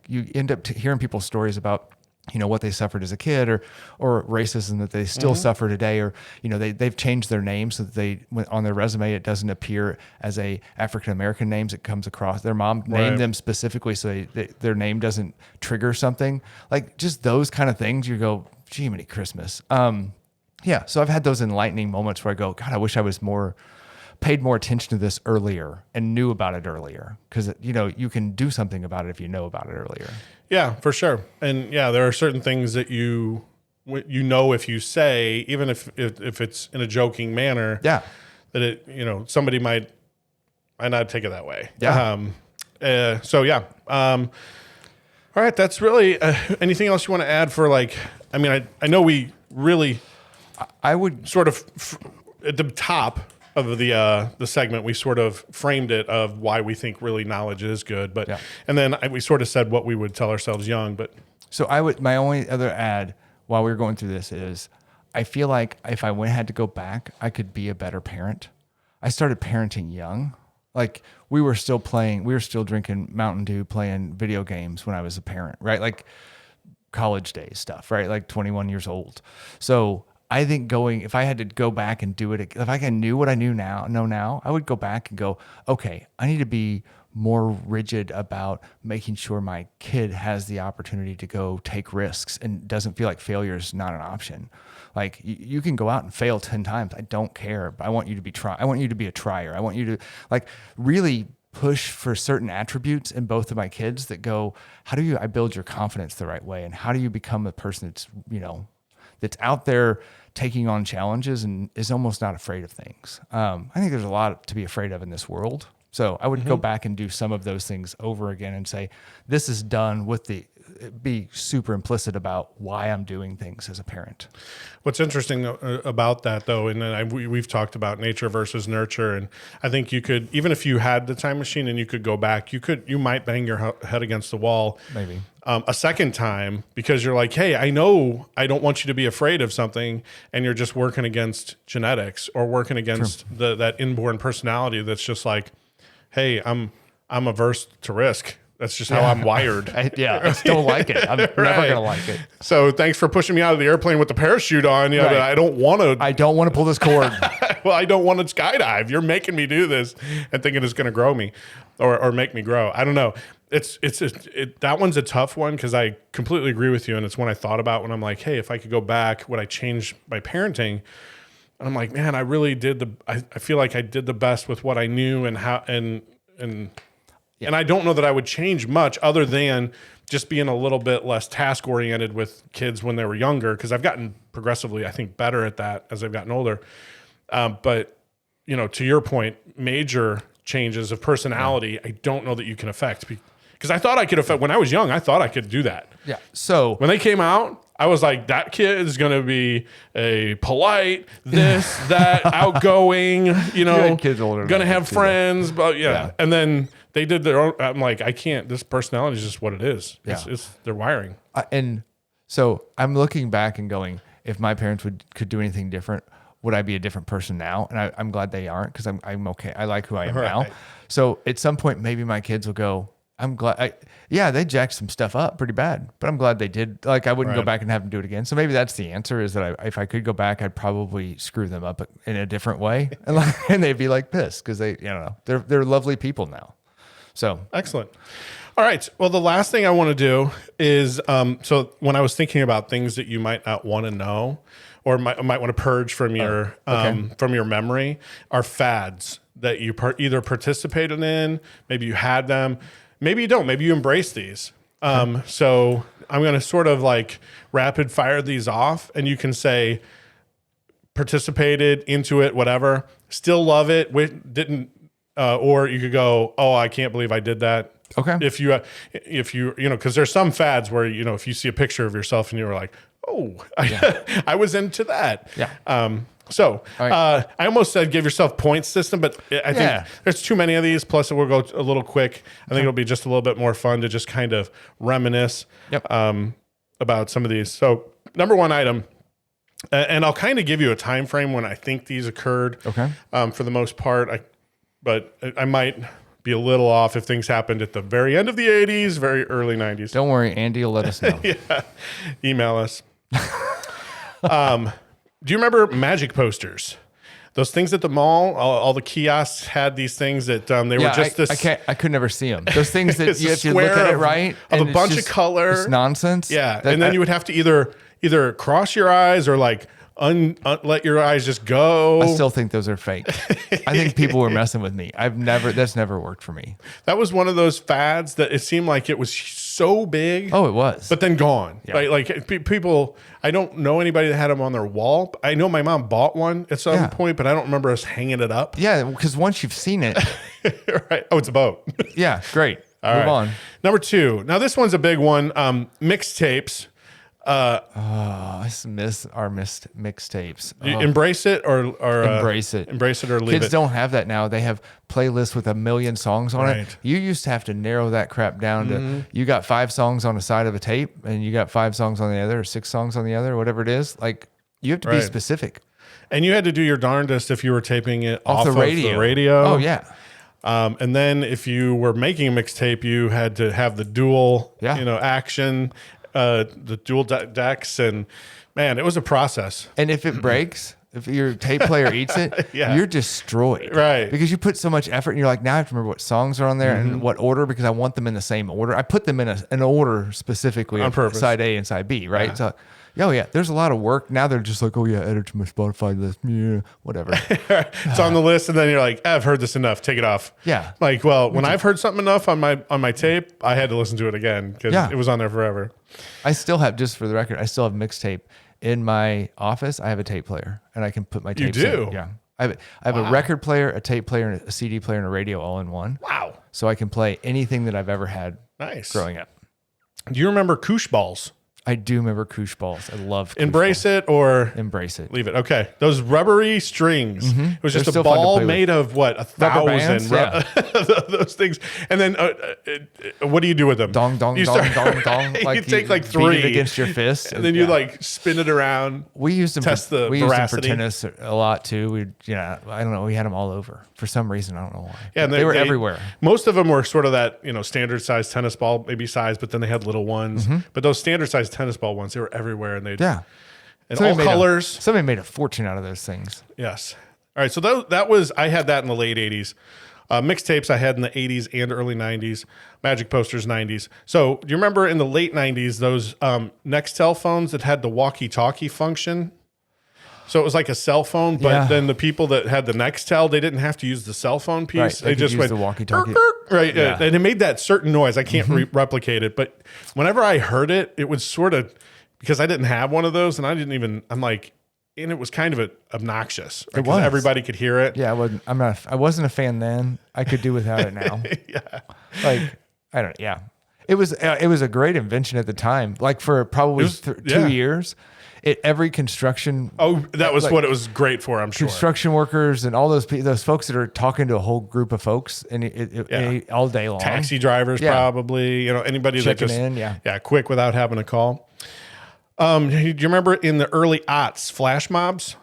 you end up hearing people's stories about what they suffered as a kid, or racism that they still suffer today, or they've changed their name so that on their resume it doesn't appear as a African American names. It comes across their mom named them specifically so their name doesn't trigger something, like just those kind of things. You go, gee, many Christmas. So I've had those enlightening moments where I go, God, I wish I was paid more attention to this earlier and knew about it earlier, because you can do something about it if you know about it earlier. Yeah, for sure. And there are certain things that if you say, even if it's in a joking manner, that it somebody might not take it that way. All right, that's really anything else you want to add for I know we really I would sort of at the top of the segment, we sort of framed it of why we think really knowledge is good, and then we sort of said what we would tell ourselves young. But so my only other add while we were going through this is, I feel like if I had to go back, I could be a better parent. I started parenting young. Like we were still drinking Mountain Dew, playing video games when I was a parent, right? Like college days stuff, right? Like 21 years old. So I think if I had to go back and do it, if I knew what I know now, I would go back and go, okay, I need to be more rigid about making sure my kid has the opportunity to go take risks and doesn't feel like failure is not an option. Like you can go out and fail 10 times. I don't care, but I want you to be I want you to be a trier. I want you to really push for certain attributes in both of my kids that go, how do I build your confidence the right way? And how do you become a person that's, that's out there taking on challenges and is almost not afraid of things. I think there's a lot to be afraid of in this world. So I would go back and do some of those things over again and say, this is done be super implicit about why I'm doing things as a parent. What's interesting about that, though, and then we've talked about nature versus nurture, and I think you could, even if you had the time machine and you could go back, you might bang your head against the wall maybe a second time, because you're like, hey, I know I don't want you to be afraid of something, and you're just working against genetics or working against that inborn personality that's just like, hey, I'm averse to risk. That's just how I'm wired. I still like it. I'm never going to like it. So thanks for pushing me out of the airplane with the parachute on. I don't want to pull this cord. Well, I don't want to skydive. You're making me do this and thinking it's going to grow me or make me grow. I don't know. That one's a tough one, because I completely agree with you. And it's one I thought about when I'm like, hey, if I could go back, would I change my parenting? And I'm like, man, I really did I feel like I did the best with what I knew and how, and I don't know that I would change much other than just being a little bit less task oriented with kids when they were younger, because I've gotten progressively, I think, better at that as I've gotten older. But to your point, major changes of personality, I don't know that you can affect, because I thought I could affect when I was young. I thought I could do that. Yeah. So when they came out, I was like, that kid is going to be a polite, that, outgoing, kids older going to have friends, but And then they did their own. I'm like, I can't. This personality is just what it is. Yeah. It's their wiring. And so I'm looking back and going, if my parents could do anything different, would I be a different person now? And I'm glad they aren't, because I'm okay. I like who I am now. So at some point, maybe my kids will go, I'm glad. They jacked some stuff up pretty bad, but I'm glad they did. Like, I wouldn't go back and have them do it again. So maybe that's the answer, is that if I could go back, I'd probably screw them up in a different way, and they'd be like pissed, because they're lovely people now. So excellent. All right. Well, the last thing I want to do is, so when I was thinking about things that you might not want to know, or might want to purge from your memory, are fads that you either participated in, maybe you had them. Maybe you don't. Maybe you embrace these. So I'm going to sort of like rapid fire these off, and you can say participated, into it, whatever. Still love it. Didn't, or you could go, oh, I can't believe I did that. Okay. If you because there's some fads where, if you see a picture of yourself and you're like, oh, I was into that. Yeah. So I almost said give yourself points system, but I think there's too many of these. Plus, we'll go a little quick. I think it'll be just a little bit more fun to just kind of reminisce about some of these. So number one item, and I'll kind of give you a time frame when I think these occurred. Okay. For the most part, but I might be a little off if things happened at the very end of the 80s, very early 90s. Don't worry, Andy will let us know. Yeah. Email us. Do you remember magic posters? Those things at the mall, all the kiosks had these things that they were just this. I could never see them. Those things that It's you a have to look square at it of- right. of a and it's bunch of just- color. It's nonsense. Yeah, That- and then you would have to either cross your eyes or like let your eyes just go. I still think those are fake. I think people were messing with me. That's never worked for me. That was one of those fads that it seemed like it was so big. Oh, it was. But then gone. Yeah. Right? Like people, I don't know anybody that had them on their wall. I know my mom bought one at some Yeah. point, but I don't remember us hanging it up. Yeah, because once you've seen it, Right. Oh, it's a boat. yeah, great. All Move right. on. Number 2. Now this one's a big one. Mixtapes. I miss our mixtapes. You embrace it or Embrace it. Embrace it or leave Kids it. don't have that now. They have playlists with 1 million songs on Right. it. You used to have to narrow that crap down to you got 5 songs on the side of a tape and you got 5 songs on the other or 6 songs on the other, whatever it is. Like you have to be Right. specific. And you had to do your darndest if you were taping it off the of radio. the radio. Oh yeah. And then if you were making a mixtape, you had to have the dual, Yeah. action, the dual decks, and man, it was a process. And if it breaks, if your tape player eats it, Yeah. you're destroyed. Right. Because you put so much effort and you're like, now I have to remember what songs are on there and what order because I want them in the same order. I put them in an order specifically On of purpose. side A and side B, right? Yeah. So, yeah, there's a lot of work. Now they're just like, oh, yeah, edit to my Spotify list. Yeah, whatever. It's on the list, and then you're like, I've heard this enough. Take it off. Yeah. Like, well, when I've heard something enough on my tape, I had to listen to it again because Yeah. it was on there forever. I still have, just for the record, I still have mixtape. In my office, I have a tape player and I can put my tapes do? in. Yeah. I have a record player, a tape player, and a CD player and a radio all in one. Wow. So I can play anything that I've ever had Nice. growing up. Do you remember koosh balls? I do remember koosh balls. I love koosh Embrace balls. it or Embrace it. leave it. Okay. Those rubbery strings. It was They're just a still fun to ball play with. made of what? Rubber 1,000. bands, Those things. And then what do you do with them? Dong, dong, You dong, start- dong, dong. you take like beat 3 it against your fist. and then you yeah. like spin it around. We used them test the we used them veracity. for tennis a lot too. I don't know. We had them all over for some reason. I don't know why. Yeah, and they were everywhere. Most of them were sort of that, standard size tennis ball, maybe size, but then they had little ones. But those standard size tennis ball ones, they were everywhere, and they Yeah. and Somebody all made colors. Somebody made a fortune out of those things. Yes. All right. So that was I had that in the late 80s. Mixtapes I had in the 80s and early 90s. Magic posters 90s. So do you remember in the late 90s those Nextel phones that had the walkie-talkie function? So it was like a cell phone, but Yeah. then the people that had the Nextel, they didn't have to use the cell phone piece. Right, They they could just use went the walkie-talkie. Right. Yeah. And it made that certain noise. I can't replicate it, but whenever I heard it, it was sort of because I didn't have one of those, and I'm like, and it was kind of obnoxious. Right? It was. Everybody could hear it. Yeah, I wasn't a fan then. I could do without it now. Yeah. Like I don't. Yeah, it was a great invention at the time. Like for probably was- 2 yeah. years, every construction. Oh, that was like, what it was great for, I'm sure. Construction workers and all those folks that are talking to a whole group of folks and all day long. Taxi drivers, Yeah. probably, anybody Checking that just, in, yeah. quick without having a call. Do you remember in the early aughts, flash mobs?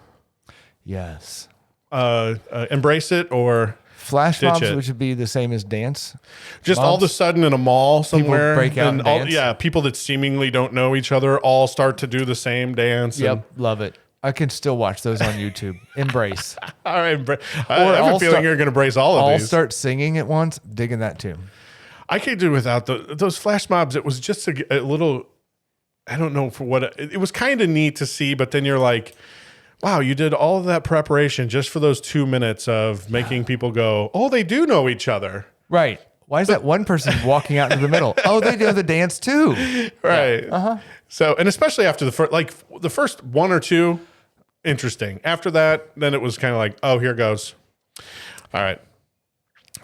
Yes. Embrace it or Flash Ditch mobs, it. which would be the same as dance. just all of a Mobs. sudden in a mall somewhere. break out and dance. People that seemingly don't know each other all start to do the same dance. Yep, love it. I can still watch those on YouTube. Embrace. All right. I have a all feeling start- you're going to brace all of All these. start singing at once. Digging that too. I could do without those flash mobs. It was just a little, I don't know for what, it was kind of neat to see, but then you're like, wow, you did all of that preparation just for those 2 minutes of making people go, oh, they do know each other. Right. Why is that one person walking out into the middle? Oh, they do the dance too. Right. So, and especially after the first 1 or 2, interesting. After that, then it was kind of like, oh, here goes. All right.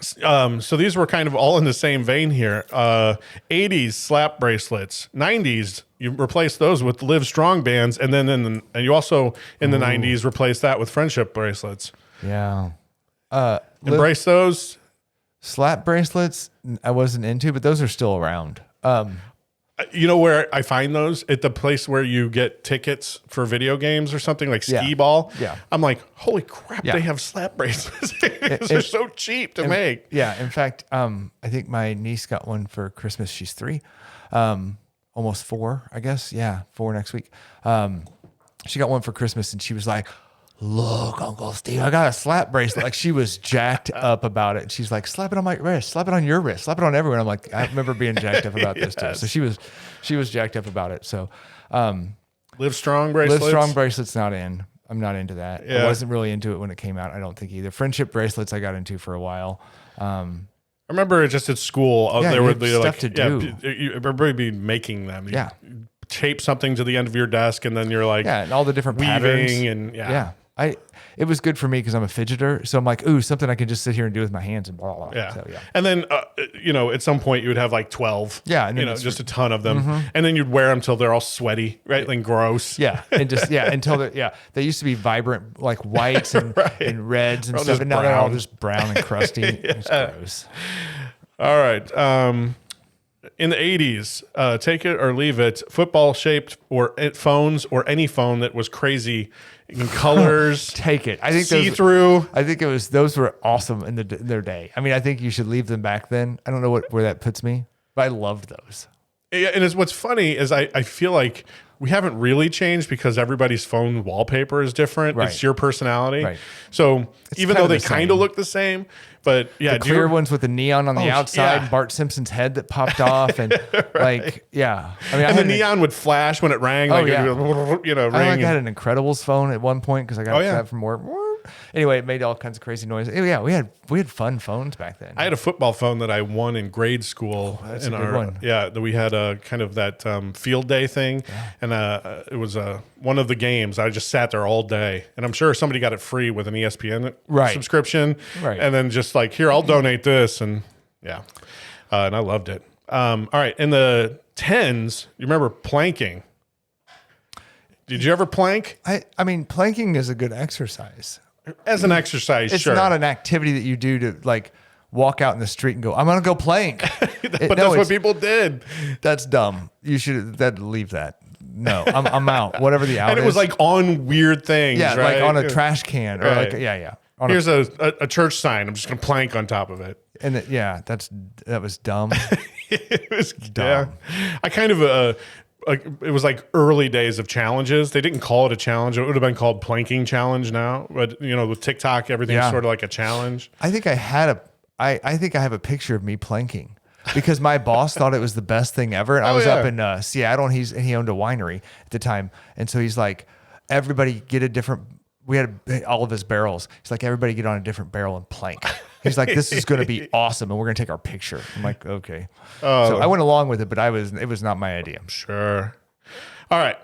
So these were kind of all in the same vein here. 80s slap bracelets, 90s you replace those with Live Strong bands, and then and you also in the 90s replace that with friendship bracelets. Yeah. Embrace those. Slap bracelets, I wasn't into, but those are still around. You know where I find those? At the place where you get tickets for video games or something like skee ball. Yeah. I'm like, holy crap, they have slap bracelets. They're so cheap to make. Yeah. In fact, I think my niece got one for Christmas. She's 3, almost 4, I guess. Yeah. 4 next week. She got one for Christmas and she was like, look, Uncle Steve, I got a slap bracelet. Like she was jacked up about it. And she's like, slap it on my wrist, slap it on your wrist, slap it on everyone. I'm like, I remember being jacked up about this too. So she was jacked up about it. So, Live Strong bracelets. Live Strong bracelets not in. I'm not into that. Yeah. I wasn't really into it when it came out. I don't think either. Friendship bracelets I got into for a while. I remember just at school, Yeah, there you would had be stuff like, to do. everybody be making them. Yeah. Tape something to the end of your desk and then you're like, Yeah, and all the different weaving patterns. and Yeah. It was good for me because I'm a fidgeter. So I'm like, ooh, something I can just sit here and do with my hands and blah, blah, blah. Yeah. So, yeah. And then, at some point you would have like 12. Yeah, and then it's- just a ton of them. And then you'd wear them till they're all sweaty, right? And gross. Yeah. And just, until they used to be vibrant, like whites and, and reds and They're all stuff. just And now they're all brown. just brown and crusty. It's gross. All right. In the 80s, take it or leave it, football shaped phones or any phone that was crazy in colors. Take it. I think see through. I think those were awesome in their day. I mean, I think you should leave them back then. I don't know where that puts me, but I loved those. Yeah, and what's funny is I feel like we haven't really changed because everybody's phone wallpaper is different. Right. It's your personality. Right. So even though kind they of the kind of same. look the same, but yeah, The clear ones with the neon on the Oh, outside, yeah. Bart Simpson's head that popped off, and like, yeah. I mean, and the neon would flash when it rang. Oh, Like, yeah. ring. I had an Incredibles phone at one point because I got Oh, yeah. that from work. Anyway, it made all kinds of crazy noise. Yeah, we had fun phones back then. I had a football phone that I won in grade school. That's in a good one. Yeah, that we had a kind of that field day thing, and it was one of the games. I just sat there all day, and I'm sure somebody got it free with an ESPN subscription, Right. And then just like, here, I'll donate this, and yeah, and I loved it. All right, in the 10s, you remember planking? Did you ever plank I mean, planking is a good exercise. as an exercise? It's sure, not an activity that you do to like walk out in the street and go, I'm going to go plank. but that's what people did. That's dumb. You should leave that. No, I'm out. Whatever the out And it is. was like on weird things, yeah, right? like on a trash can or Right. like, yeah. Here's a church sign. I'm just going to plank on top of it. And that was dumb. It was Dumb. Yeah. I kind of, it was like early days of challenges. They didn't call it a challenge. It would have been called planking challenge now. But, with TikTok, everything's Yeah. sort of like a challenge. I think I think I have a picture of me planking because my boss thought it was the best thing ever. And I was up in Seattle, and he owned a winery at the time. And so he's like, everybody get a different, we had all of his barrels. He's like, everybody get on a different barrel and plank. He's like, this is going to be awesome. And we're going to take our picture. I'm like, okay. So I went along with it, but it was not my idea. Sure. All right.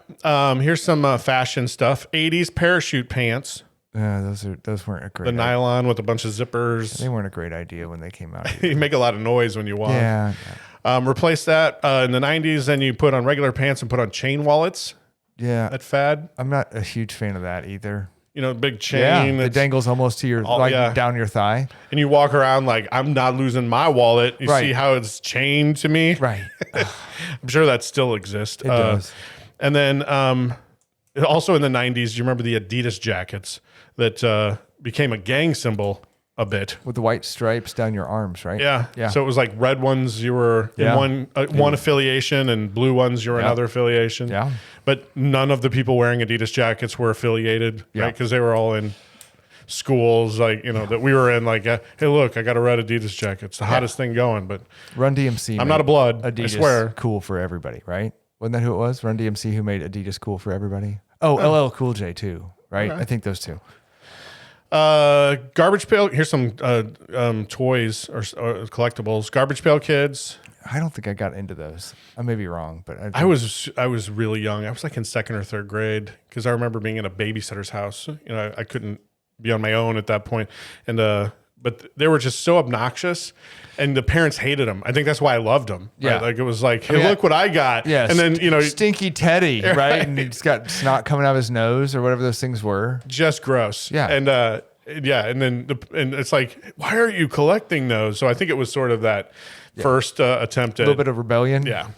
Here's some fashion stuff. 80s parachute pants. Yeah, those weren't a great The nylon with a bunch of zippers. They weren't a great idea when they came out. You make a lot of noise when you walk. Yeah. Replace that in the 90s. Then you put on regular pants and put on chain wallets. Yeah. That fad. I'm not a huge fan of that either. Big chain. Yeah, it that's- dangles almost to your down your thigh. And you walk around like, I'm not losing my wallet. You Right. see how it's chained to me? Right. I'm sure that still exists. It does. And then also in the 90s, you remember the Adidas jackets that became a gang symbol a bit. With the white stripes down your arms, right? Yeah. Yeah. So it was like red ones you were Yeah. in one affiliation and blue ones you were another affiliation. Yeah. But none of the people wearing Adidas jackets were affiliated, Yeah. right? Because they were all in schools like, that we were in like, hey, look, I got a red Adidas jacket. It's the hottest thing going, but Run DMC. I'm not a blood. Adidas I swear. cool for everybody, right? Wasn't that who it was? Run DMC who made Adidas cool for everybody. Oh, LL Cool J too, right? Okay. I think those two. Garbage pail. Here's some toys or collectibles. Garbage pail kids. I don't think I got into those. I may be wrong, but I was really young. I was like in second or third grade because I remember being in a babysitter's house. I couldn't be on my own at that point, and but they were just so obnoxious, and the parents hated them. I think that's why I loved them. Yeah. Right? Like it was like, hey, look what I got. Yeah, and then Stinky Teddy, right? And he's got snot coming out of his nose or whatever those things were. just gross. Yeah. and and then and it's like, why are you collecting those? So I think it was sort of that first attempt at A little bit of rebellion. Yeah.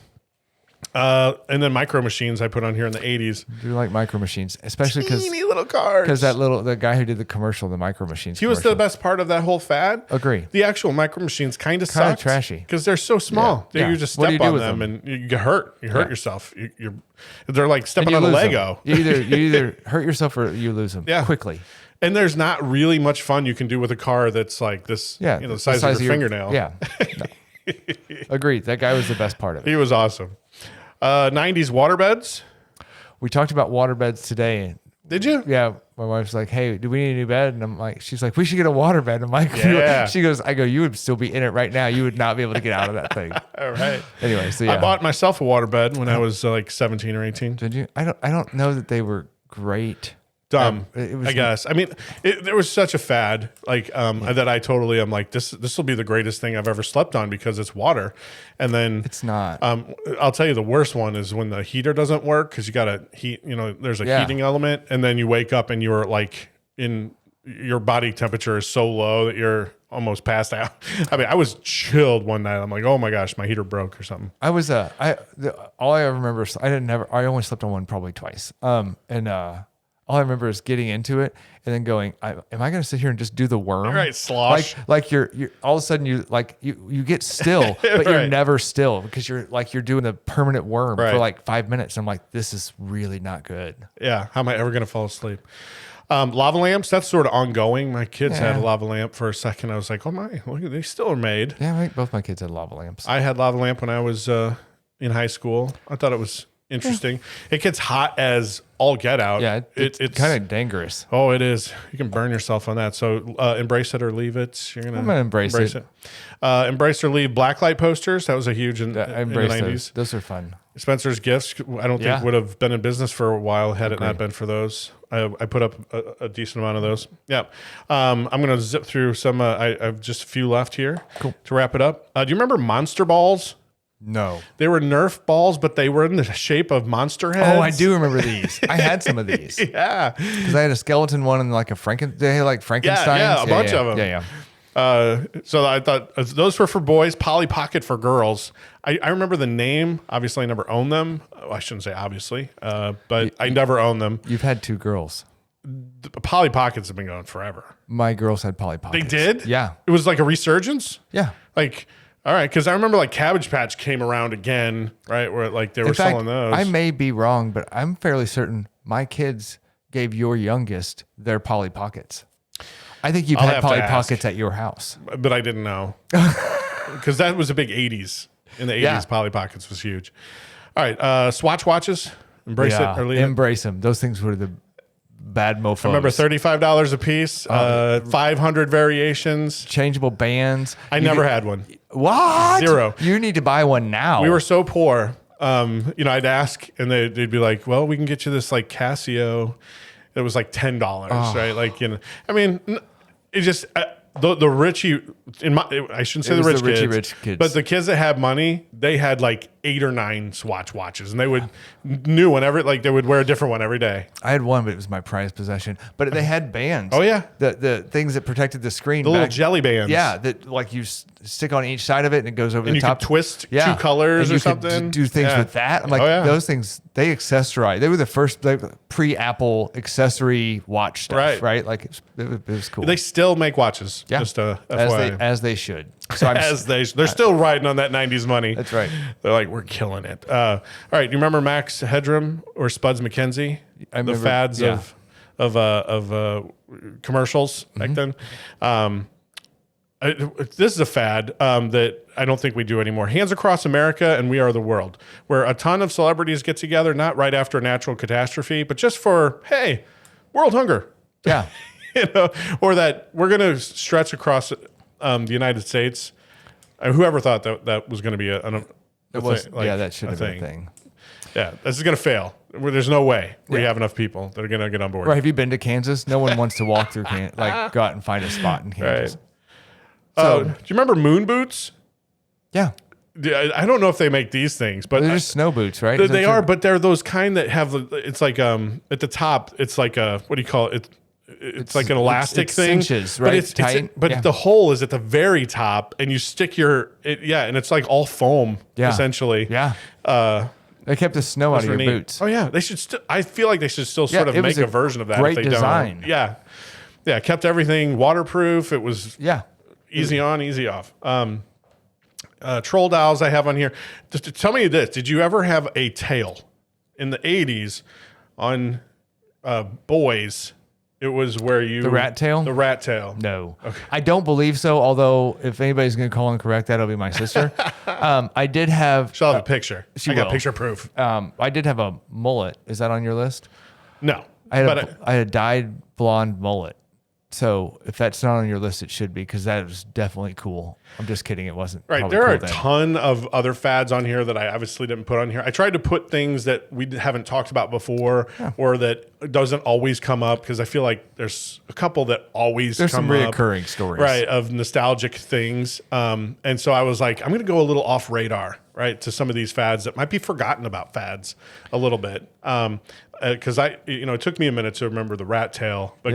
And then Micro Machines I put on here in the 80s. I do like Micro Machines, especially because Teeny little cars. Because the guy who did the commercial, the Micro Machines, he was the best part of that whole fad. Agree. The actual Micro Machines kind of suck. Trashy. Because they're so small. Yeah. You just What do step you do on with them them? and you get hurt. You hurt yourself. They're like stepping on a lose Lego. them. You either hurt yourself or you lose them quickly. And there's not really much fun you can do with a car that's like this, the size of your fingernail. Yeah. No. Agreed. That guy was the best part of it. He was awesome. 90s waterbeds. We talked about waterbeds today. Did you? Yeah. My wife's like, hey, do we need a new bed? And she's like, we should get a waterbed. I'm like, yeah. She goes, you would still be in it right now. You would not be able to get out of that thing. All right. Anyway, so yeah. I bought myself a waterbed when I was like 17 or 18. Did you? I don't know that they were great. Dumb, I guess. I mean, there was such a fad, that I totally am like, this will be the greatest thing I've ever slept on because it's water. And then it's not. I'll tell you the worst one is when the heater doesn't work because you got to heat, there's a heating element. And then you wake up and you're like your body temperature is so low that you're almost passed out. I mean, I was chilled one night. I'm like, oh my gosh, my heater broke or something. I was, all I remember, I only slept on one probably twice. All I remember is getting into it and then going, am I going to sit here and just do the worm? All right, slosh. Like you're all of a sudden you get still, but you're never still because you're doing the permanent worm for like 5 minutes. I'm like, this is really not good. Yeah. How am I ever going to fall asleep? Lava lamps, that's sort of ongoing. My kids had a lava lamp for a second. I was like, oh my, look, they still are made. Yeah, both my kids had lava lamps. I had lava lamp when I was in high school. I thought it was interesting. It gets hot as all get out. Yeah, it's kind of dangerous. Oh, it is. You can burn yourself on that. So embrace it or leave it. I'm gonna embrace it. Embrace or leave blacklight posters. That was a huge in the 90s. Those are fun. Spencer's Gifts, I don't think would have been in business for a while had it not been for those. I put up a decent amount of those. Yeah. I'm going to zip through some. I have just a few left here to wrap it up. Do you remember Monster Balls? No. They were Nerf balls, but they were in the shape of monster heads. Oh, I do remember these. I had some of these. Yeah. Because I had a skeleton one and like a Frankenstein. Yeah, a bunch of them. Yeah. So I thought those were for boys, Polly Pocket for girls. I remember the name. Obviously, I never owned them. I shouldn't say obviously, but I never owned them. You've had two girls. The Polly Pockets have been going forever. My girls had Polly Pockets. They did? Yeah. It was like a resurgence? Yeah. All right, because I remember like Cabbage Patch came around again, right? Where like they were selling those. I may be wrong, but I'm fairly certain my kids gave your youngest their Polly Pockets. I think you've had Polly Pockets at your house. But I didn't know. Because that was a big 80s. In the 80s, Polly Pockets was huge. All right, Swatch watches. Embrace it or leave it. Embrace them. Those things were the bad mofos. I remember $35 a piece, 500 variations. Changeable bands. I never had one. What? Zero. You need to buy one now. We were so poor. I'd ask and they'd be like, well, we can get you this like Casio. It was like $10, right? Like, I mean, it just... the Richie I shouldn't say the rich kids, but the kids that had money, they had like 8 or 9 Swatch watches, and they would new one they would wear a different one every day. I had one, but it was my prized possession. But they had bands. Oh yeah, the things that protected the screen, the little jelly bands. Yeah, that like you stick on each side of it and it goes over and the top. You could twist 2 colors or something. Do things with that. I'm like, those things they accessorize. They were the first pre-Apple accessory watch stuff, right? Like it was cool. They still make watches. Yeah, just FYI. as they should. So they're still riding on that 90s money. That's right. They're like, we're killing it. All right, you remember Max Headroom or Spuds McKenzie? The fads of commercials back then. This is a fad that I don't think we do anymore. Hands Across America and We Are the World, where a ton of celebrities get together, not right after a natural catastrophe, but just for, hey, world hunger. Yeah. Or that we're going to stretch across the United States. Whoever thought that was going to be a thing, that should have been a thing. Yeah, this is going to fail. There's no way we have enough people that are going to get on board. Right? Have you been to Kansas? No one wants to walk through Kansas, go out and find a spot in Kansas. Right. So, do you remember moon boots? Yeah. I don't know if they make these things, but they're just snow boots, right? They are, but they're those kind that have. It's like at the top, it's like a what do you call it? It's like an elastic thing, cinches, right? But the hole is at the very top, and you stick and it's like all foam, essentially. Yeah. They kept the snow out of your neat. boots. Oh yeah, they should. I feel like they should still sort of it was make a version of that. Great if they design. Don't. Yeah, yeah. Kept everything waterproof. It was easy on, easy off. Troll dolls I have on here. Just tell me this: did you ever have a tail in the '80s on boys? It was where the rat tail. The rat tail. No, I don't believe so. Although if anybody's going to call and correct that, it'll be my sister. I did have. She'll have a picture. I got will. picture proof. I did have a mullet. Is that on your list? No, I had a dyed blonde mullet. So if that's not on your list, it should be, because that was definitely cool. I'm just kidding. It wasn't. Right. There are a ton of other fads on here that I obviously didn't put on here. I tried to put things that we haven't talked about before or that doesn't always come up, because I feel like there's a couple that always there's come some up. reoccurring stories. Right. Of nostalgic things. And so I was like, I'm going to go a little off radar, right, to some of these fads that might be forgotten about fads a little bit. Because it took me a minute to remember the rat tail, but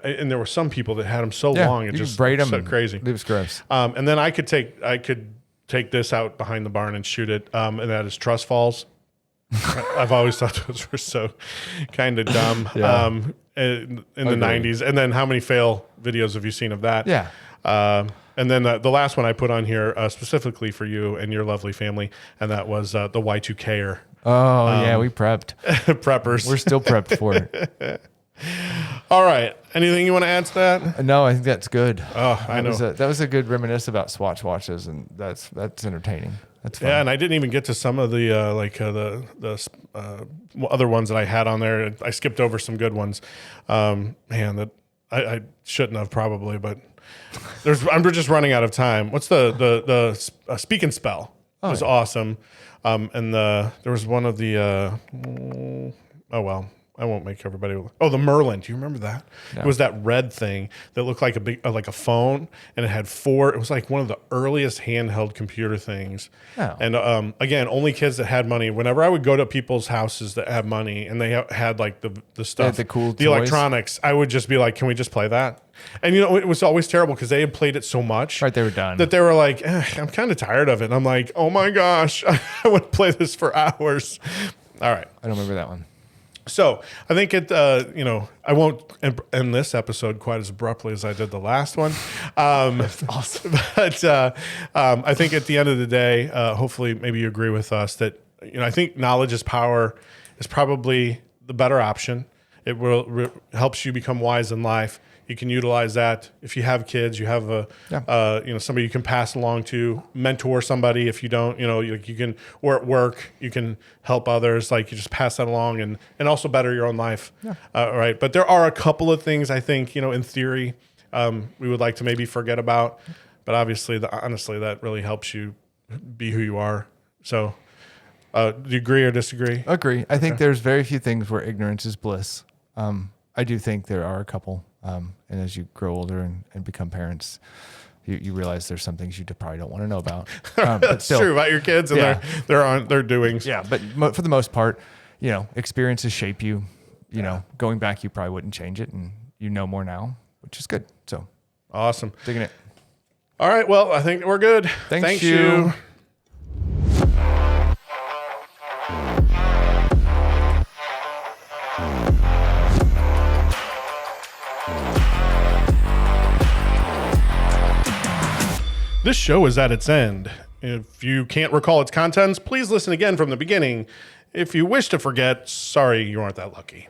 and there were some people that had them so long, it just braid them so crazy. It was gross. And then I could take this out behind the barn and shoot it, and that is truss falls. I've always thought those were so kind of dumb in the 90s. And then how many fail videos have you seen of that? Yeah. And then the last one I put on here specifically for you and your lovely family, and that was the Y2K'er. Oh, yeah, we prepped. Preppers. We're still prepped for it. All right. Anything you want to add to that? No, I think that's good. Oh, I know. That was a good reminisce about Swatch watches, and that's entertaining. That's fun. Yeah, and I didn't even get to some of the other ones that I had on there. I skipped over some good ones. That I shouldn't have probably, but I'm just running out of time. What's the Speak and Spell? It was awesome. And there was one of the I won't make everybody. Oh, the Merlin. Do you remember that? No. It was that red thing that looked like like a phone, and it had four. It was like one of the earliest handheld computer things. Oh. And again, only kids that had money. Whenever I would go to people's houses that had money and they had like the stuff, the cool the toys. Electronics, I would just be like, "Can we just play that?" And it was always terrible because they had played it so much. Right, they were done. That they were like, "I'm kind of tired of it." And I'm like, "Oh my gosh, I would play this for hours." All right, I don't remember that one. So I think I won't end this episode quite as abruptly as I did the last one. That's awesome. But I think at the end of the day, hopefully maybe you agree with us that, I think knowledge is power is probably the better option. It will helps you become wise in life. You can utilize that if you have kids. You have somebody you can pass along to, mentor somebody. If you don't, you can, or at work you can help others. Like you just pass that along and also better your own life. Yeah. Right. But there are a couple of things I think in theory we would like to maybe forget about. But obviously, honestly, that really helps you be who you are. So, do you agree or disagree? Agree. I think there's very few things where ignorance is bliss. I do think there are a couple. And as you grow older and become parents, you realize there's some things you probably don't want to know about. That's true about your kids and their doings. Yeah, but for the most part, experiences shape you. Going back, you probably wouldn't change it, and you know more now, which is good. So awesome, digging it. All right, well, I think we're good. Thank you. This show is at its end. If you can't recall its contents, please listen again from the beginning. If you wish to forget, sorry, you aren't that lucky.